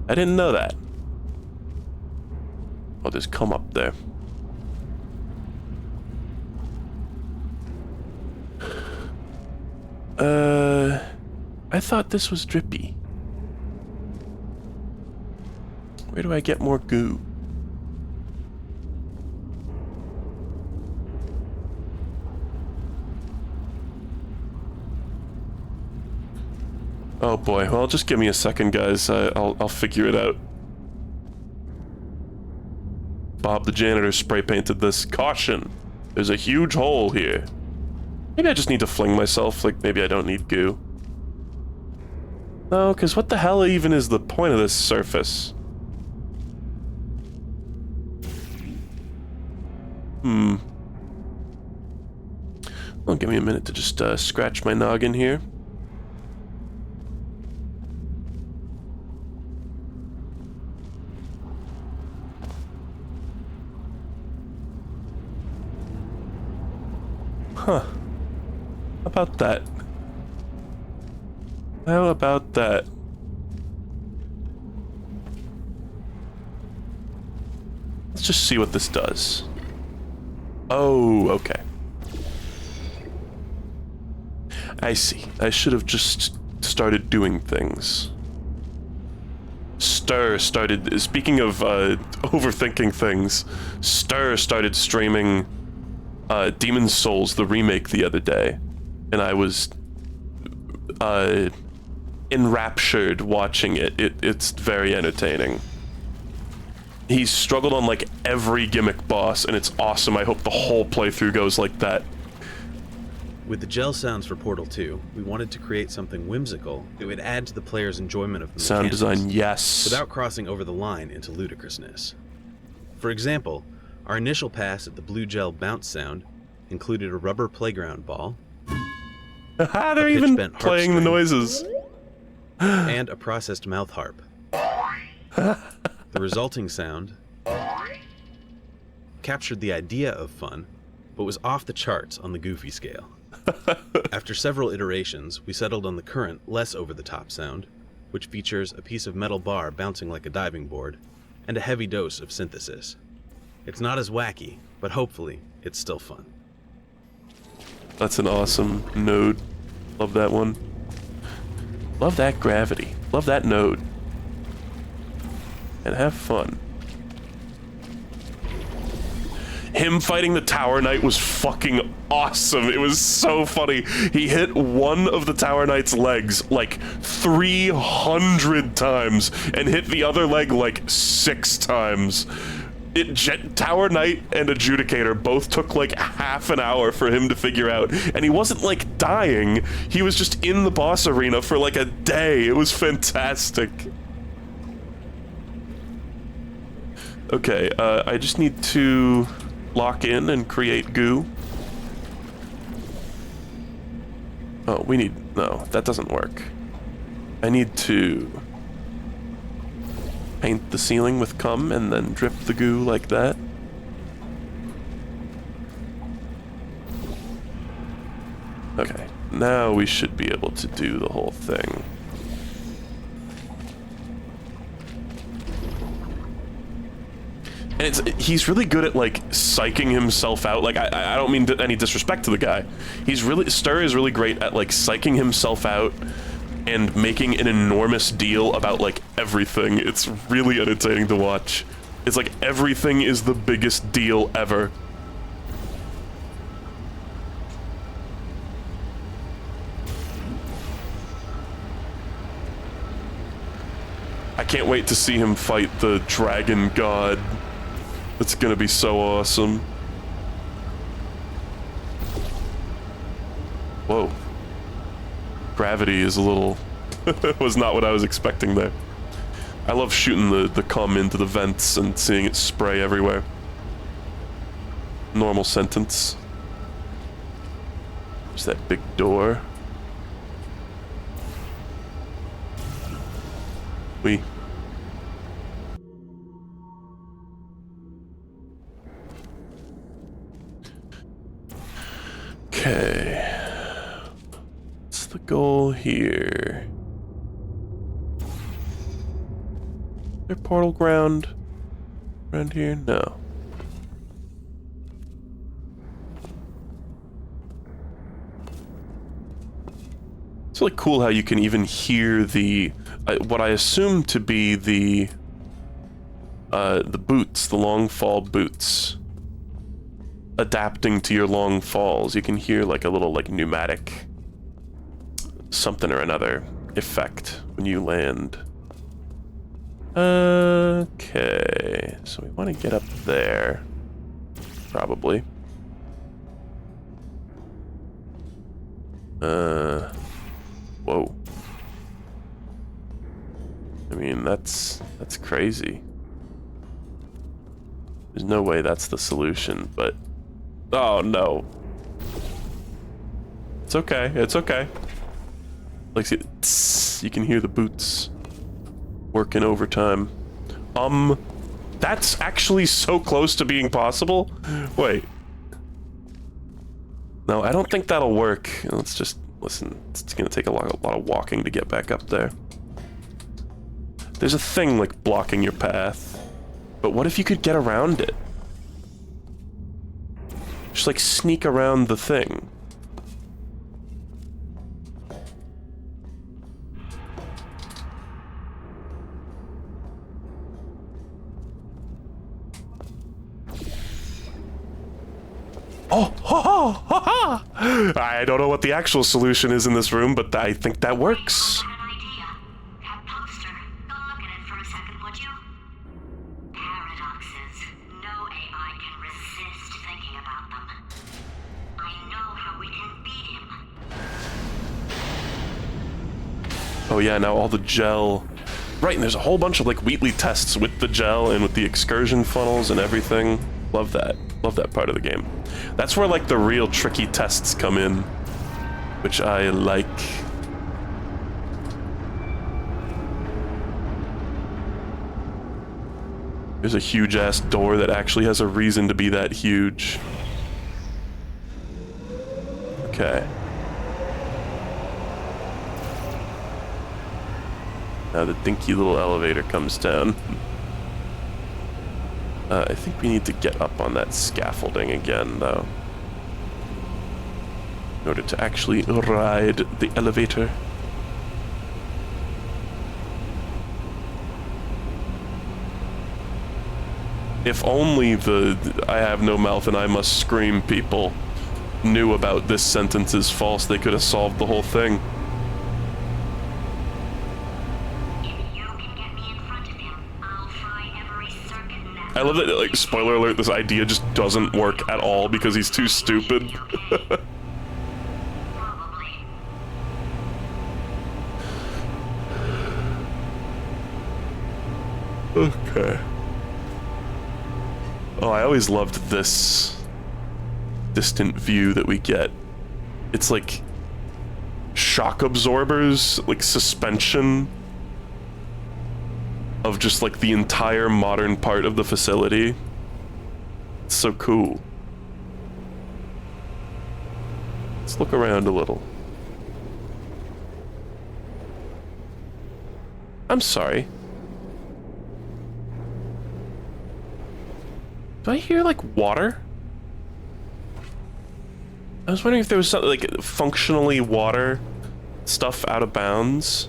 I didn't know that. I'll just come up there. I thought this was drippy. Where do I get more goo? Oh boy, well, just give me a second, guys. I'll figure it out. Bob the janitor spray painted this. Caution! There's a huge hole here. Maybe I just need to fling myself, like maybe I don't need goo. No, because what the hell even is the point of this surface? Well, give me a minute to just scratch my noggin here. Huh. How about that? How about that? Let's just see what this does. Oh, okay. I see. I should have just started doing things. Stir started... Speaking of overthinking things, Stir started streaming Demon's Souls, the remake, the other day. And I was enraptured watching it. It's very entertaining. He's struggled on like every gimmick boss, and it's awesome. I hope the whole playthrough goes like that. With the gel sounds for Portal 2, we wanted to create something whimsical that would add to the player's enjoyment of the sound mechanics, design, yes, without crossing over the line into ludicrousness. For example, our initial pass at the blue gel bounce sound included a rubber playground ball, they're even playing the noises, and a processed mouth harp. The resulting sound captured the idea of fun, but was off the charts on the goofy scale. After several iterations, we settled on the current, less over-the-top sound, which features a piece of metal bar bouncing like a diving board, and a heavy dose of synthesis. It's not as wacky, but hopefully, it's still fun. That's an awesome node. Love that one. Love that gravity. Love that node. And have fun. Him fighting the Tower Knight was fucking awesome. It was so funny. He hit one of the Tower Knight's legs like 300 times and hit the other leg like 6 times. Tower Knight and Adjudicator both took like half an hour for him to figure out, and he wasn't like dying. He was just in the boss arena for like a day. It was fantastic. Okay, I just need to lock in and create goo. Oh, no, that doesn't work. I need to paint the ceiling with cum and then drip the goo like that. Okay, now we should be able to do the whole thing. And he's really good at like psyching himself out. Like I don't mean any disrespect to the guy. Stir is really great at like psyching himself out and making an enormous deal about like everything. It's really entertaining to watch. It's like everything is the biggest deal ever. I can't wait to see him fight the dragon god. It's gonna be so awesome. Whoa. Gravity is a little... was not what I was expecting there. I love shooting the cum into the vents and seeing it spray everywhere. Normal sentence. There's that big door. Okay. What's the goal here? Is there portal ground around here? No. It's really cool how you can even hear the what I assume to be the boots, the long fall boots, adapting to your long falls. You can hear like a little like pneumatic something or another effect when you land. Okay, so we want to get up there, probably. Whoa. I mean, that's crazy. There's no way that's the solution, but... Oh, no. It's okay. It's okay. Like, see, tss, you can hear the boots working overtime. That's actually so close to being possible. Wait. No, I don't think that'll work. Let's just listen. It's gonna take a lot of walking to get back up there. There's a thing like blocking your path, but what if you could get around it? Just like sneak around the thing. Oh, ha ha, ha ha! I don't know what the actual solution is in this room, but I think that works. Oh yeah, now all the gel. Right, and there's a whole bunch of like Wheatley tests with the gel and with the excursion funnels and everything. Love that. Love that part of the game. That's where like the real tricky tests come in, which I like. There's a huge ass door that actually has a reason to be that huge. Okay. Now the dinky little elevator comes down. I think we need to get up on that scaffolding again, though, in order to actually ride the elevator. If only the I have no mouth and I must scream people knew about this sentence is false, they could have solved the whole thing. I love that, like, spoiler alert, this idea just doesn't work at all because he's too stupid. Okay. Oh, I always loved this distant view that we get. It's like shock absorbers, like suspension of just like the entire modern part of the facility. It's so cool. Let's look around a little. I'm sorry. Do I hear like water? I was wondering if there was something like functionally water stuff out of bounds.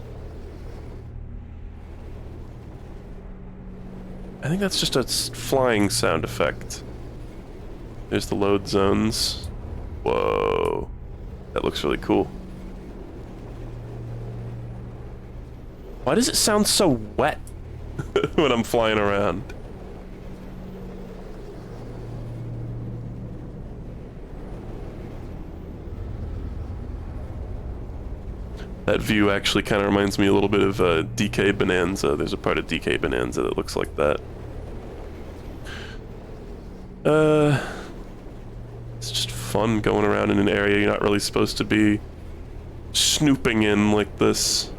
I think that's just a flying sound effect. There's the load zones. Whoa. That looks really cool. Why does it sound so wet when I'm flying around? That view actually kind of reminds me a little bit of DK Bonanza. There's a part of DK Bonanza that looks like that. It's just fun going around in an area you're not really supposed to be snooping in like this.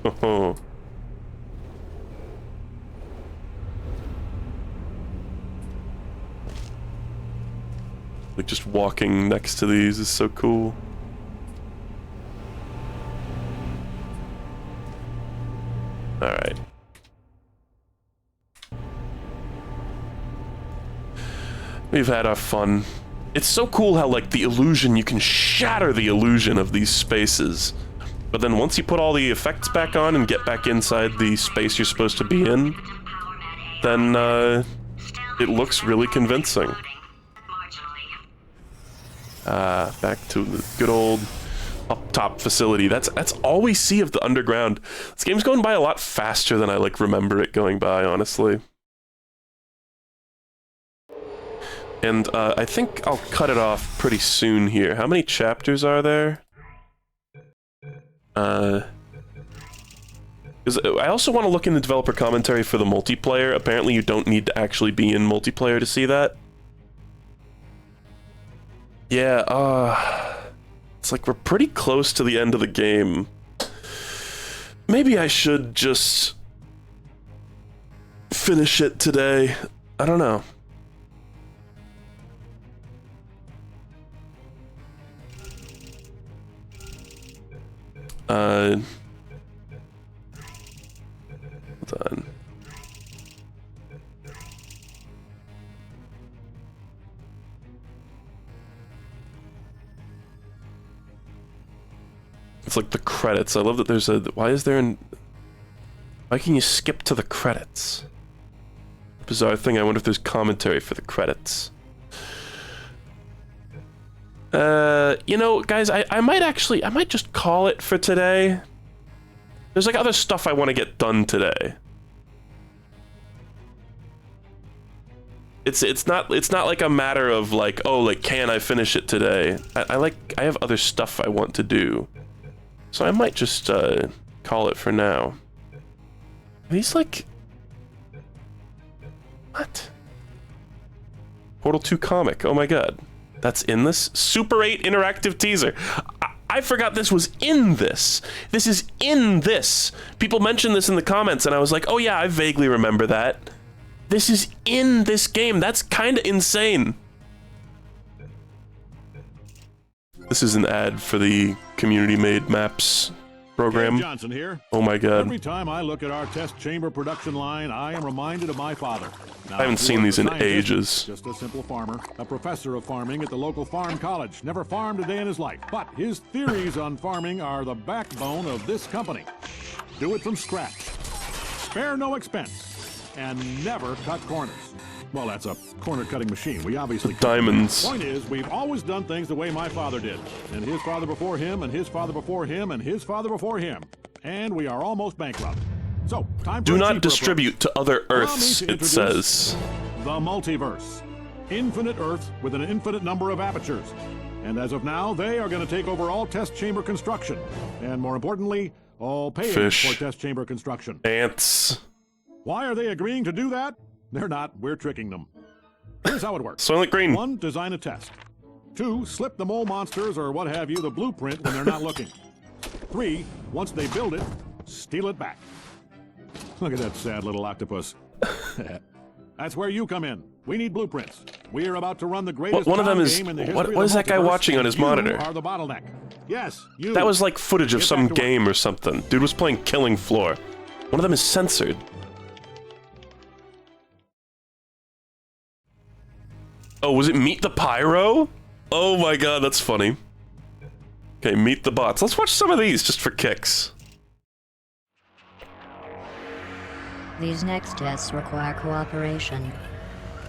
Oh. Like just walking next to these is so cool. All right. We've had our fun. It's so cool how like the illusion, you can shatter the illusion of these spaces. But then once you put all the effects back on and get back inside the space you're supposed to be in, then it looks really convincing. Back to the good old up top facility. That's all we see of the underground. This game's going by a lot faster than I like remember it going by, honestly. And I think I'll cut it off pretty soon here. How many chapters are there? Because I also want to look in the developer commentary for the multiplayer. Apparently you don't need to actually be in multiplayer to see that. Yeah, it's like we're pretty close to the end of the game. Maybe I should just finish it today. I don't know. Hold on. It's like the credits. I love that there's a... Why can you skip to the credits? Bizarre thing, I wonder if there's commentary for the credits. You know, guys, I might just call it for today. There's like other stuff I want to get done today. It's not like a matter of like, oh, like, can I finish it today? I have other stuff I want to do. So I might just call it for now. Are these like... What? Portal 2 comic, oh my god. That's in this? Super 8 interactive teaser. I forgot this was in this. This is in this. People mentioned this in the comments and I was like, oh yeah, I vaguely remember that. This is in this game. That's kind of insane. This is an ad for the community-made maps program. Dave Johnson here. Oh my god. Every time I look at our test chamber production line, I am reminded of my father. Now, I haven't seen these in ages. Just a simple farmer, a professor of farming at the local farm college. Never farmed a day in his life, but his theories on farming are the backbone of this company. Do it from scratch. Spare no expense. And never cut corners. Well, that's a corner-cutting machine. We obviously... Diamonds. Point is, we've always done things the way my father did. And his father before him, and his father before him, and his father before him. And we are almost bankrupt. So, time for Do not distribute to other Allow me Earths, to it introduce says. The multiverse. Infinite Earths with an infinite number of apertures. And as of now, they are going to take over all test chamber construction. And more importantly, all paying Fish. for test chamber construction. Ants. Why are they agreeing to do that? They're not. We're tricking them. Here's how it works. Soylent Green. 1, design a test. 2, slip the mole monsters or what have you the blueprint when they're not looking. 3, once they build it, steal it back. Look at that sad little octopus. That's where you come in. We need blueprints. We are about to run the greatest One of them is... game in the history What of is the that guy multiverse, watching on and his you monitor? are the bottleneck. Yes, you. That was like footage of Get some back to work. game or something. Dude was playing Killing Floor. One of them is censored. Oh, was it Meet the Pyro? Oh my god, that's funny. Okay, Meet the Bots. Let's watch some of these just for kicks. These next tests require cooperation.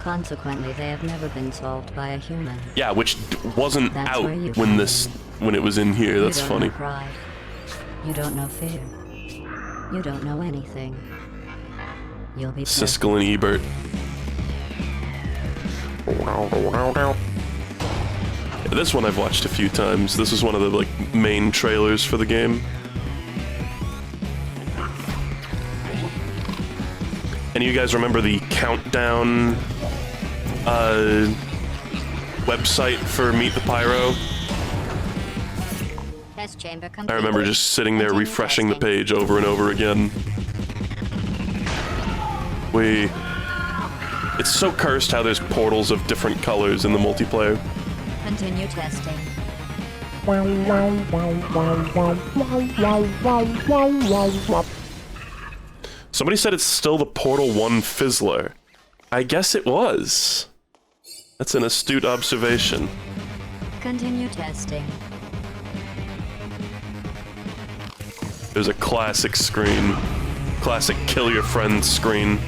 Consequently, they have never been solved by a human. Yeah, which wasn't That's out where you when come it was in here. That's You don't funny. know pride. You don't know fear. You don't know anything. You'll be Siskel and Ebert. Yeah, this one I've watched a few times. This was one of the like main trailers for the game. And you guys remember the countdown website for Meet the Pyro? Test chamber I complete. remember just sitting there refreshing the page over and over again. It's so cursed how there's portals of different colors in the multiplayer. Continue testing. Somebody said it's still the Portal 1 Fizzler. I guess it was. That's an astute observation. Continue testing. There's a classic screen. Classic kill your friends screen.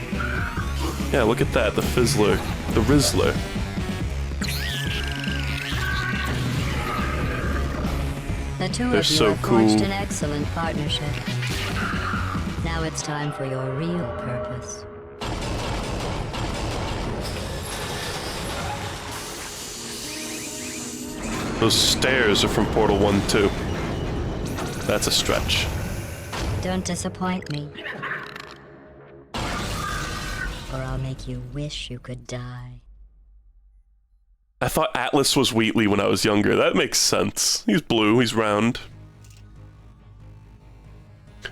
Yeah, look at that, the Fizzler. The Rizzler. The two They're of you so have forged cool. an excellent partnership. Now it's time for your real purpose. Those stairs are from Portal 1 too. That's a stretch. Don't disappoint me. Or I'll make you wish you could die. I thought Atlas was Wheatley when I was younger. That makes sense. He's blue, he's round.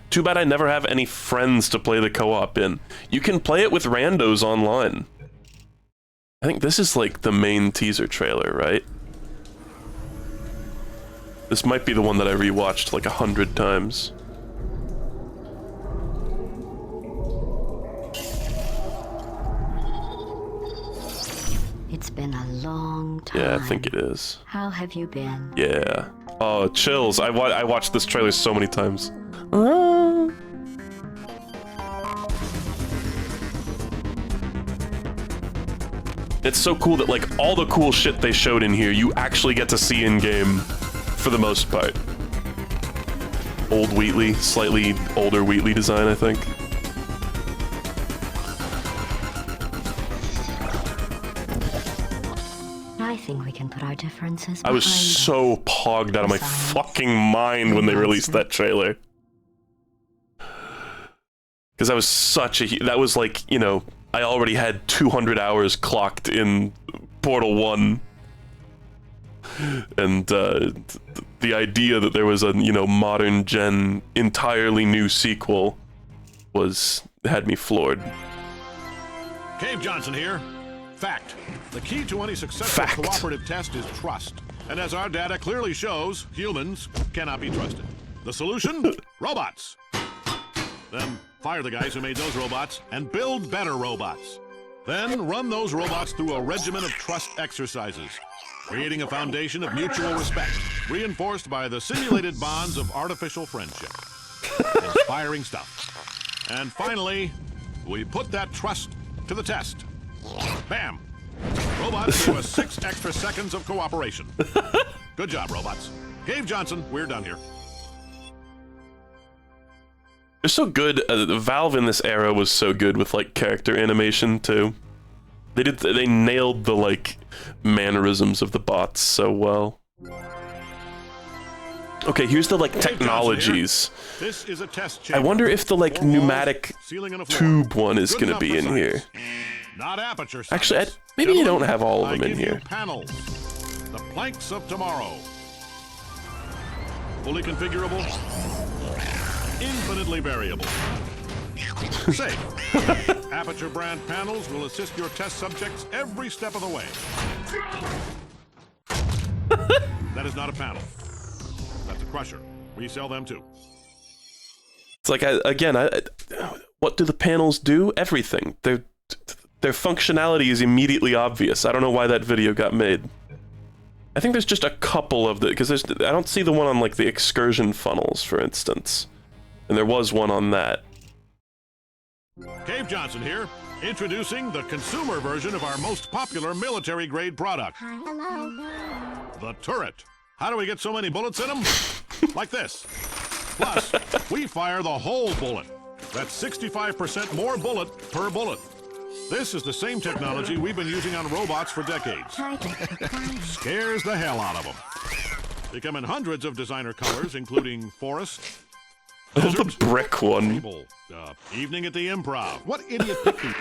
Too bad I never have any friends to play the co-op in. You can play it with randos online. I think this is like the main teaser trailer, right? This might be the one that I rewatched like 100 times. It's been a long time. Yeah, I think it is. How have you been? Yeah. Oh, chills. I watched this trailer so many times. It's so cool that like all the cool shit they showed in here, you actually get to see in game for the most part. Old Wheatley, slightly older Wheatley design, I think. I think we can put our differences I was so pogged out of my fucking mind when they released that trailer. Because I was such a... That was like, you know, I already had 200 hours clocked in Portal 1. And the idea that there was a, you know, modern gen, entirely new sequel had me floored. Cave Johnson here. Fact. The key to any successful cooperative test is trust. And as our data clearly shows, humans cannot be trusted. The solution? Robots. Then fire the guys who made those robots and build better robots. Then run those robots through a regimen of trust exercises, creating a foundation of mutual respect, reinforced by the simulated bonds of artificial friendship. Inspiring stuff. And finally, we put that trust to the test. Bam! Robots gave us 6 extra seconds of cooperation. Good job, robots. Cave Johnson, we're done here. They're so good. Valve in this era was so good with like character animation too. They nailed the like mannerisms of the bots so well. Okay, here's the like technologies. This is a test I wonder if the like pneumatic tube one is gonna be in here. Not Aperture. Actually, maybe you don't have all of them in here. Panels. The planks of tomorrow. Fully configurable. Infinitely variable. Safe. Aperture brand panels will assist your test subjects every step of the way. That is not a panel. That's a crusher. We sell them too. It's like, what do the panels do? Everything. Their functionality is immediately obvious. I don't know why that video got made. I think there's just a couple of because I don't see the one on like the excursion funnels, for instance. And there was one on that. Cave Johnson here, introducing the consumer version of our most popular military-grade product. Hello. The turret. How do we get so many bullets in them? Like this. Plus, we fire the whole bullet. That's 65% more bullet per bullet. This is the same technology we've been using on robots for decades. Scares the hell out of them. They come in hundreds of designer colors, including forest, the brick one. Evening at the Improv. What idiot picked them?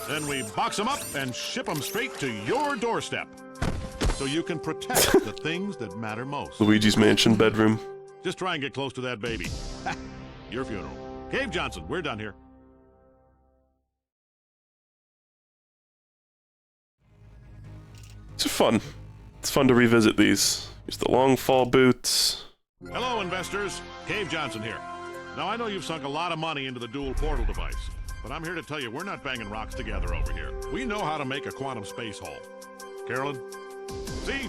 Then we box them up and ship them straight to your doorstep, so you can protect the things that matter most. Luigi's Mansion bedroom. Just try and get close to that baby. Your funeral. Cave Johnson, we're done here. It's fun. It's fun to revisit these. Here's the long fall boots. Hello, investors. Cave Johnson here. Now, I know you've sunk a lot of money into the dual portal device, but I'm here to tell you we're not banging rocks together over here. We know how to make a quantum space hole. Carolyn? See?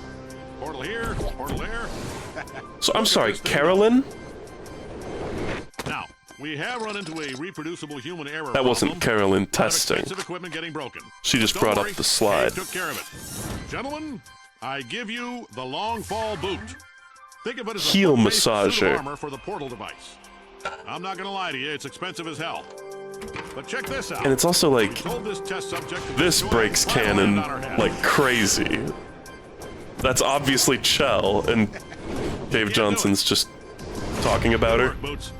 Portal here, portal there. So, I'm sorry, Carolyn? Now, we have run into a reproducible human error. That wasn't Carolyn testing. Equipment getting broken. She just brought up the slide. Took care of it. Gentlemen, I give you the long fall boot. Think of it as a heel full-face suit massager. of armor for the portal device. I'm not gonna lie to you, it's expensive as hell. But check this out. And it's also like, this breaks canon like crazy. That's obviously Chell, and Cave Johnson's just talking about her. Boots.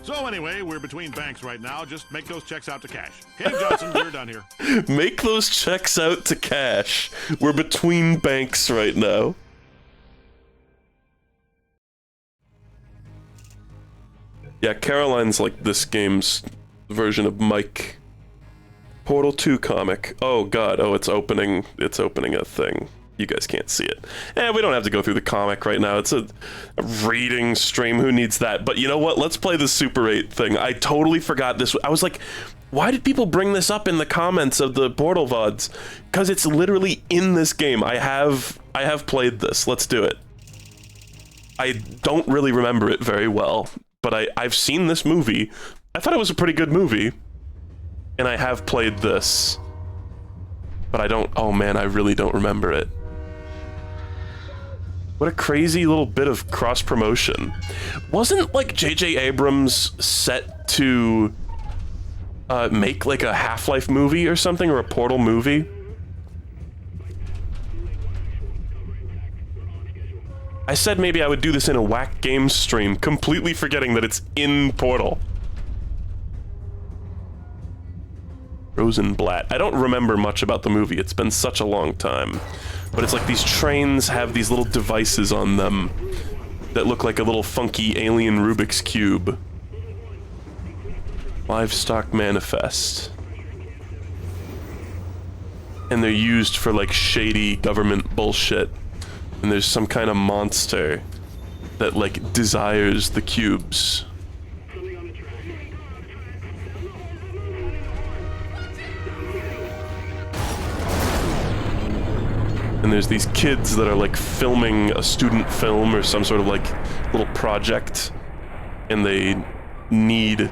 So anyway, we're between banks right now. Just make those checks out to cash. Cave Johnson, we're done here. Make those checks out to cash. We're between banks right now. Yeah, Caroline's like this game's version of Mike. Portal 2 comic. Oh god, oh it's opening a thing. You guys can't see it. We don't have to go through the comic right now. It's a reading stream. Who needs that? But you know what? Let's play the Super 8 thing. I totally forgot this. I was like, why did people bring this up in the comments of the Portal VODs? Because it's literally in this game. I have played this. Let's do it. I don't really remember it very well, but I've seen this movie. I thought it was a pretty good movie. And I have played this. But I don't... Oh man, I really don't remember it. What a crazy little bit of cross-promotion. Wasn't, like, J.J. Abrams set to make, like, a Half-Life movie or something, or a Portal movie? I said maybe I would do this in a Whack Games stream, completely forgetting that it's in Portal. Rosenblatt. I don't remember much about the movie. It's been such a long time. But it's like these trains have these little devices on them that look like a little funky alien Rubik's Cube. Livestock Manifest. And they're used for like shady government bullshit. And there's some kind of monster that like desires the cubes. And there's these kids that are like filming a student film or some sort of like little project, and they need,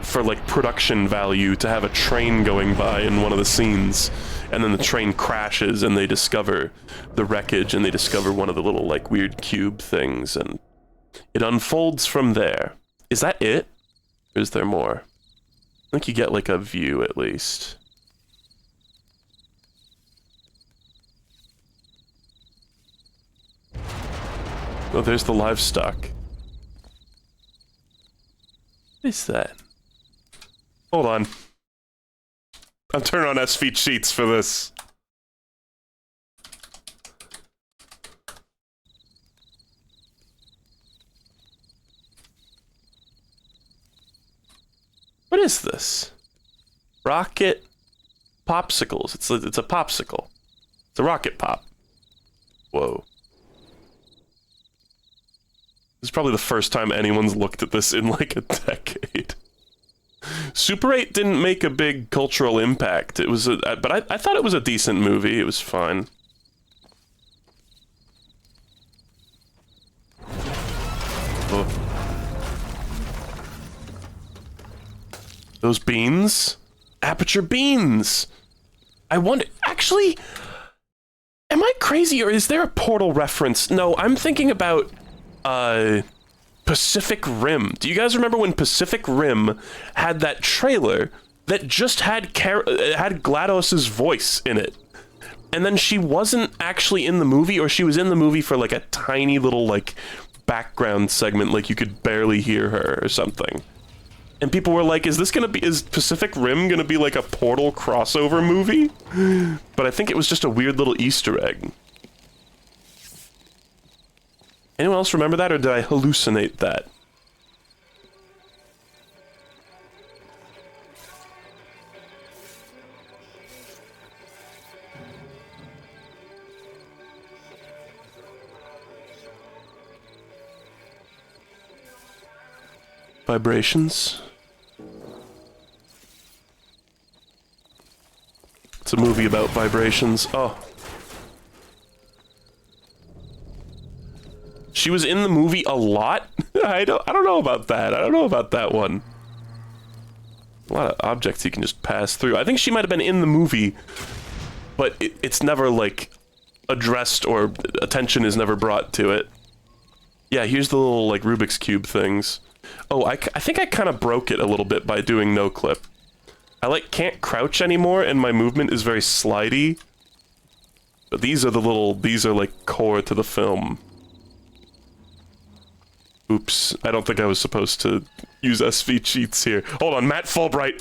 for like production value, to have a train going by in one of the scenes, and then the train crashes and they discover the wreckage and they discover one of the little like weird cube things, and it unfolds from there. Is that it? Or is there more? I think you get like a view at least. Oh, there's the livestock. What is that? Hold on. I'm turning on SV Cheats for this. What is this? Rocket popsicles. It's a popsicle. It's a rocket pop. Whoa. This is probably the first time anyone's looked at this in like a decade. Super 8 didn't make a big cultural impact. It was but I thought it was a decent movie. It was fine. Oh. Those beans? Aperture beans! I wonder... Actually, am I crazy or is there a Portal reference? No, I'm thinking about... Pacific Rim. Do you guys remember when Pacific Rim had that trailer that just had had GLaDOS's voice in it? And then she wasn't actually in the movie, or she was in the movie for like a tiny little like background segment, like you could barely hear her or something. And people were like, is Pacific Rim gonna be like a Portal crossover movie? But I think it was just a weird little Easter egg. Anyone else remember that, or did I hallucinate that? Vibrations? It's a movie about vibrations. Oh. She was in the movie a lot? I don't know about that. I don't know about that one. A lot of objects you can just pass through. I think she might have been in the movie, but it's never, like, addressed or attention is never brought to it. Yeah, here's the little, like, Rubik's Cube things. Oh, I think I kind of broke it a little bit by doing no clip. I, like, can't crouch anymore, and my movement is very slidey. But these are, like, core to the film. Oops, I don't think I was supposed to use SV cheats here. Hold on, Matt Fulbright!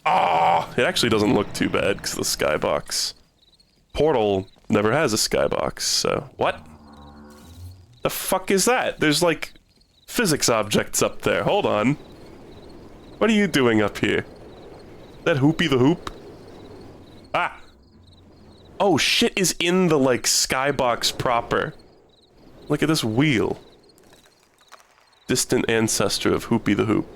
Ah, it actually doesn't look too bad because of the skybox. Portal never has a skybox, so... What? The fuck is that? There's like physics objects up there. Hold on. What are you doing up here? That Hoopy the Hoop? Ah! Oh, shit is in the, like, skybox proper. Look at this wheel. Distant ancestor of Hoopy the Hoop.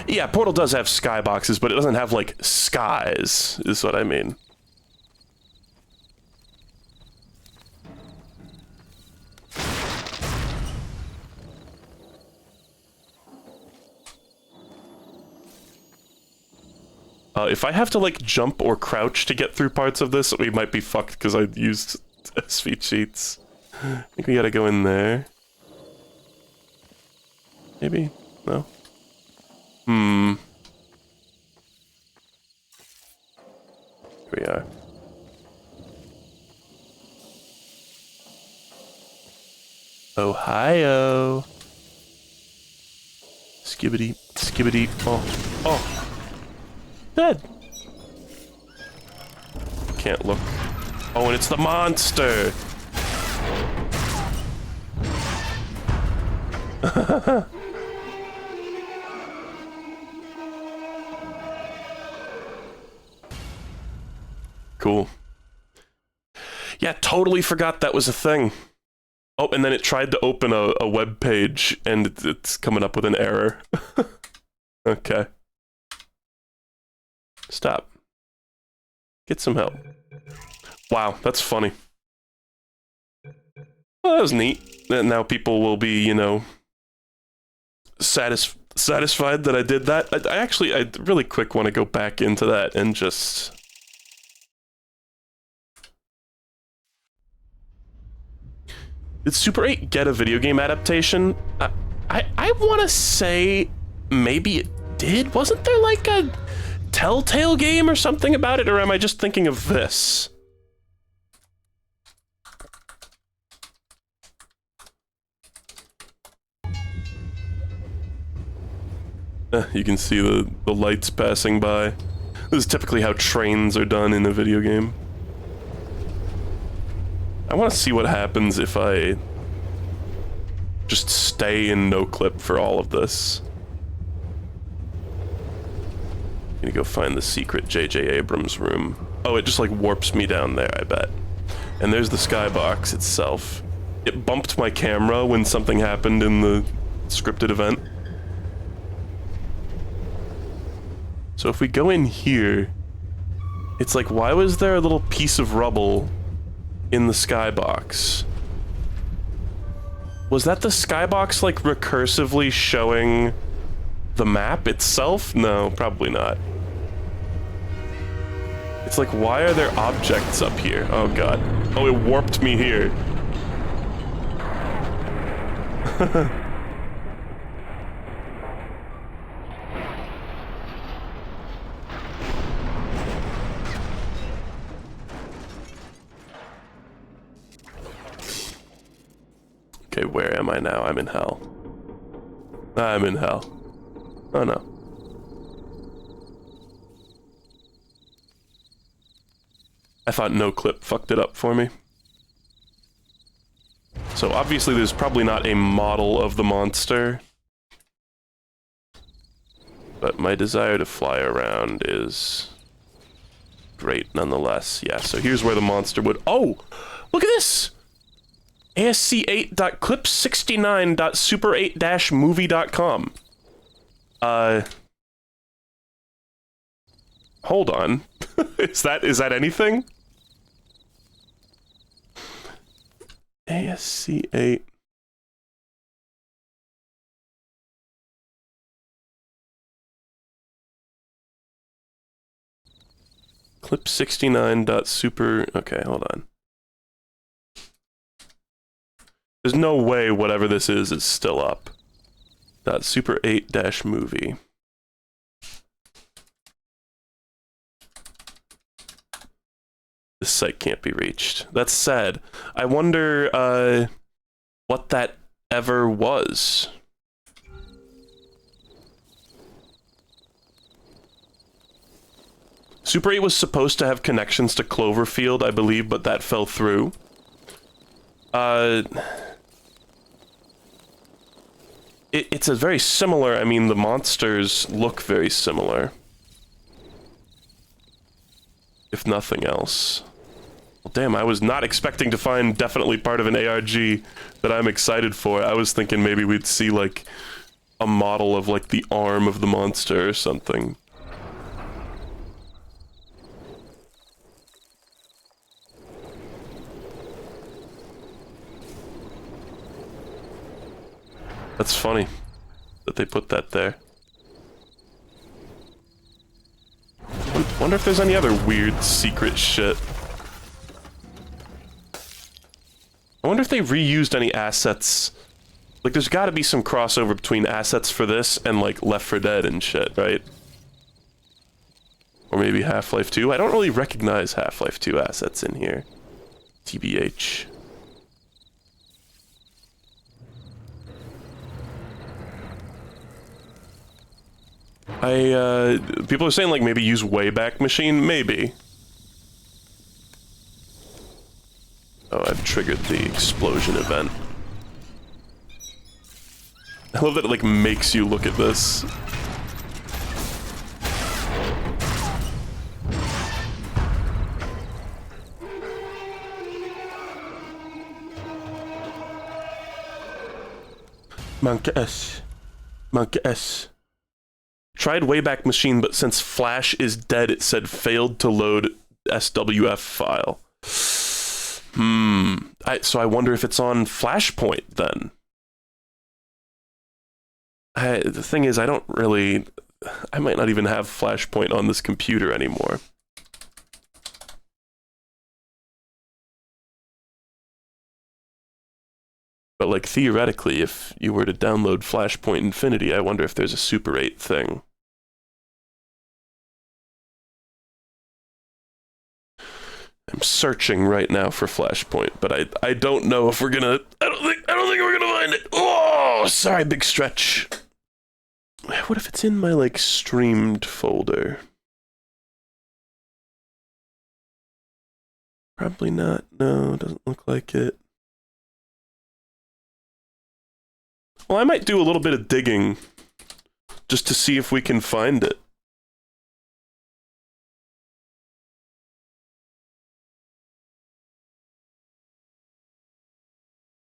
Yeah, Portal does have skyboxes, but it doesn't have, like, skies, is what I mean. If I have to, like, jump or crouch to get through parts of this, we might be fucked because I used SV cheats. I think we gotta go in there. Maybe? No? Here we are. Ohio! Skibbity, skibbity, oh, oh! Dead! Can't look. Oh, and it's the monster! Cool. Yeah, totally forgot that was a thing. Oh, and then it tried to open a web page, and it's coming up with an error. Okay. Stop. Get some help. Wow, that's funny. Well, that was neat. And now people will be, you know, satisfied that I did that. I really quick want to go back into that and just... Did Super 8 get a video game adaptation? I want to say maybe it did. Wasn't there like a Telltale game or something about it, or am I just thinking of this? You can see the lights passing by. This is typically how trains are done in a video game. I want to see what happens if I just stay in no clip for all of this. I'm gonna go find the secret J.J. Abrams room. Oh, it just like warps me down there, I bet. And there's the skybox itself. It bumped my camera when something happened in the scripted event. So if we go in here, it's like, why was there a little piece of rubble in the skybox? Was that the skybox like recursively showing the map itself? No, probably not. It's like, why are there objects up here? Oh god. Oh, it warped me here. Okay, where am I now? I'm in hell. I'm in hell. Oh no. I thought no clip fucked it up for me. So obviously there's probably not a model of the monster. But my desire to fly around is great nonetheless. Yeah, so here's where the monster would... Oh! Look at this! ASC8.clip69.super8-movie.com. Hold on. Is that anything? ASC8. Clip69.super... Okay, hold on. There's no way whatever this is still up. Super8-movie. This site can't be reached. That's sad. I wonder what that ever was. Super 8 was supposed to have connections to Cloverfield, I believe, but that fell through. It's a very similar, I mean, the monsters look very similar. If nothing else. Well, damn, I was not expecting to find definitely part of an ARG that I'm excited for. I was thinking maybe we'd see, like, a model of, like, the arm of the monster or something. That's funny that they put that there. Wonder if there's any other weird secret shit. I wonder if they reused any assets. Like, there's gotta be some crossover between assets for this and, like, Left 4 Dead and shit, right? Or maybe Half-Life 2. I don't really recognize Half-Life 2 assets in here. TBH. People are saying, like, maybe use Wayback Machine? Maybe. Oh, I've triggered the explosion event. I love that it, like, makes you look at this. Monkey S. Monkey S. Tried Wayback Machine, but since Flash is dead, it said failed to load SWF file. So I wonder if it's on Flashpoint then. The thing is, I might not even have Flashpoint on this computer anymore. But, like, theoretically, if you were to download Flashpoint Infinity, I wonder if there's a Super 8 thing. I'm searching right now for Flashpoint, but I don't know if we're gonna... I don't think we're gonna find it! Oh, sorry, big stretch. What if it's in my, like, streamed folder? Probably not. No, it doesn't look like it. Well, I might do a little bit of digging just to see if we can find it.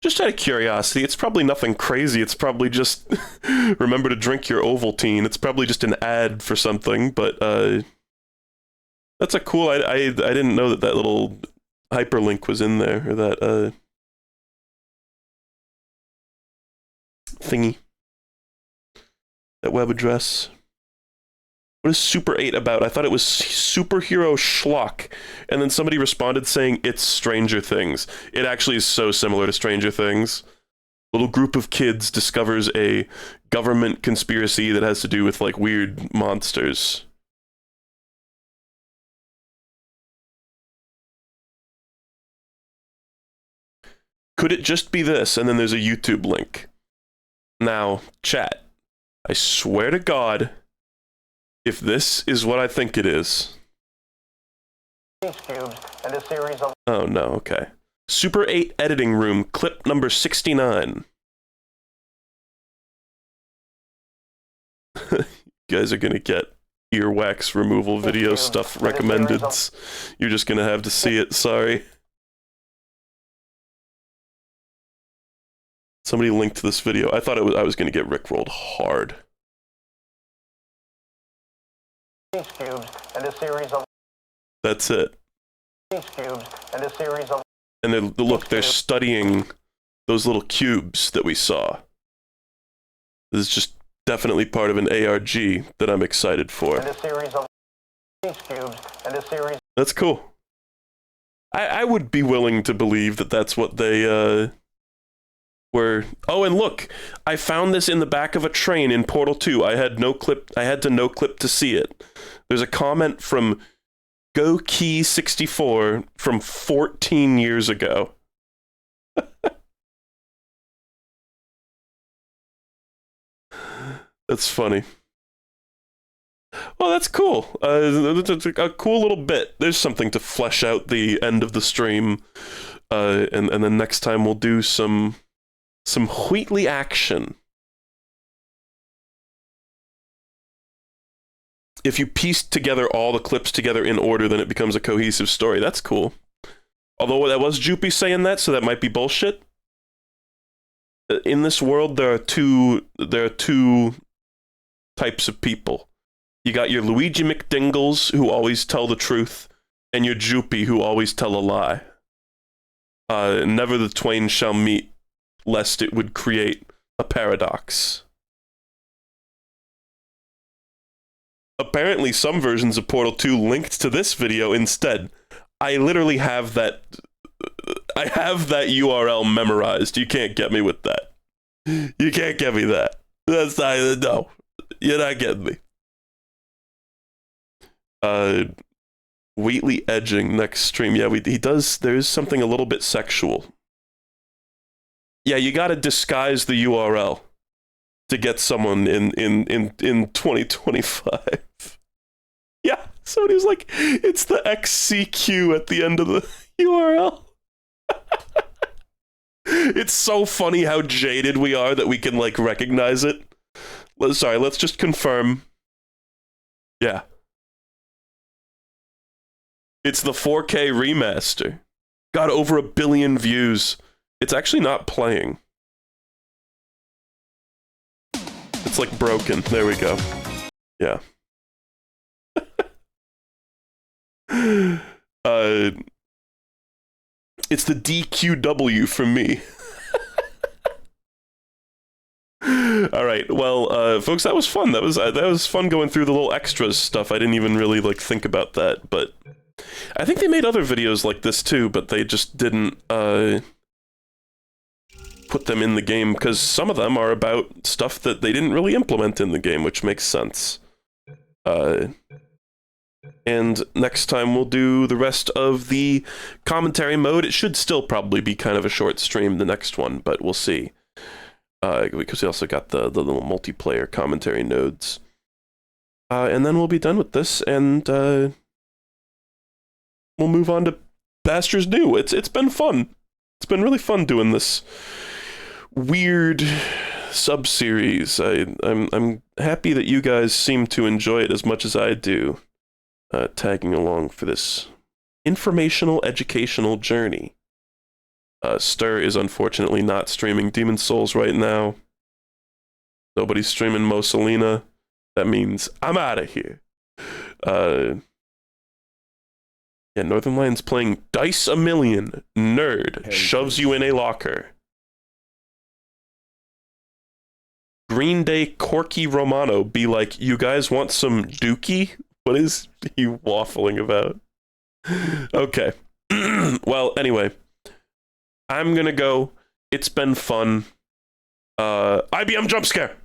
Just out of curiosity, it's probably nothing crazy. It's probably just remember to drink your Ovaltine. It's probably just an ad for something, but that's a cool. I didn't know that little hyperlink was in there, or that thingy, that web address. What is Super 8 about? I thought it was superhero schlock, and then somebody responded saying it's Stranger Things. It actually is so similar to Stranger Things. A little group of kids discovers a government conspiracy that has to do with, like, weird monsters. Could it just be this? And then there's a YouTube link. Now, chat, I swear to God, if this is what I think it is... Oh no, okay. Super 8 editing room, clip number 69. You guys are gonna get earwax removal video stuff recommended. You're just gonna have to see it, sorry. Somebody linked this video. I thought I was gonna get rickrolled hard. That's it. And they're studying those little cubes that we saw. This is just definitely part of an ARG that I'm excited for. That's cool. I would be willing to believe that that's what they Where, oh, and look, I found this in the back of a train in Portal 2. I had to no clip to see it. There's a comment from GoKey64 from 14 years ago. That's funny. Well, that's cool. A cool little bit. There's something to flesh out the end of the stream. And then next time we'll do some Wheatley action. If you piece together all the clips together in order, then it becomes a cohesive story. That's cool. Although that was Joopy saying that, so that might be bullshit. In this world, there are two types of people. You got your Luigi McDingles, who always tell the truth, and your Joopy, who always tell a lie. Never the twain shall meet, lest it would create a paradox. Apparently, some versions of Portal 2 linked to this video instead. I literally have that. I have that URL memorized. You can't get me with that. You can't get me that. That's not. No, you're not getting me. Wheatley edging next stream. Yeah, he does. There is something a little bit sexual. Yeah, you got to disguise the URL to get someone in 2025. Yeah, somebody was like, it's the XCQ at the end of the URL. It's so funny how jaded we are that we can, like, recognize it. Sorry, let's just confirm. Yeah. It's the 4K remaster. Got over 1 billion views. It's actually not playing. It's like broken. There we go. Yeah. It's the DQW for me. All right. Well, folks, that was fun. That was fun going through the little extras stuff. I didn't even really like think about that, but I think they made other videos like this too, but they just didn't put them in the game because some of them are about stuff that they didn't really implement in the game, which makes sense. And next time we'll do the rest of the commentary mode. It should still probably be kind of a short stream, the next one, but we'll see. Because we also got the little multiplayer commentary nodes. And then we'll be done with this, and we'll move on to Bastards New. It's been fun. It's been really fun doing this weird sub-series. I'm happy that you guys seem to enjoy it as much as I do. Tagging along for this informational, educational journey. Stir is unfortunately not streaming Demon's Souls right now. Nobody's streaming Mosalina. That means I'm out of here. Yeah, Northern Lion's playing Dice a Million. Nerd. Shoves you in a locker. Green Day Corky Romano be like, you guys want some dookie? What is he waffling about? Okay. Well, anyway. I'm gonna go. It's been fun. IBM jump scare!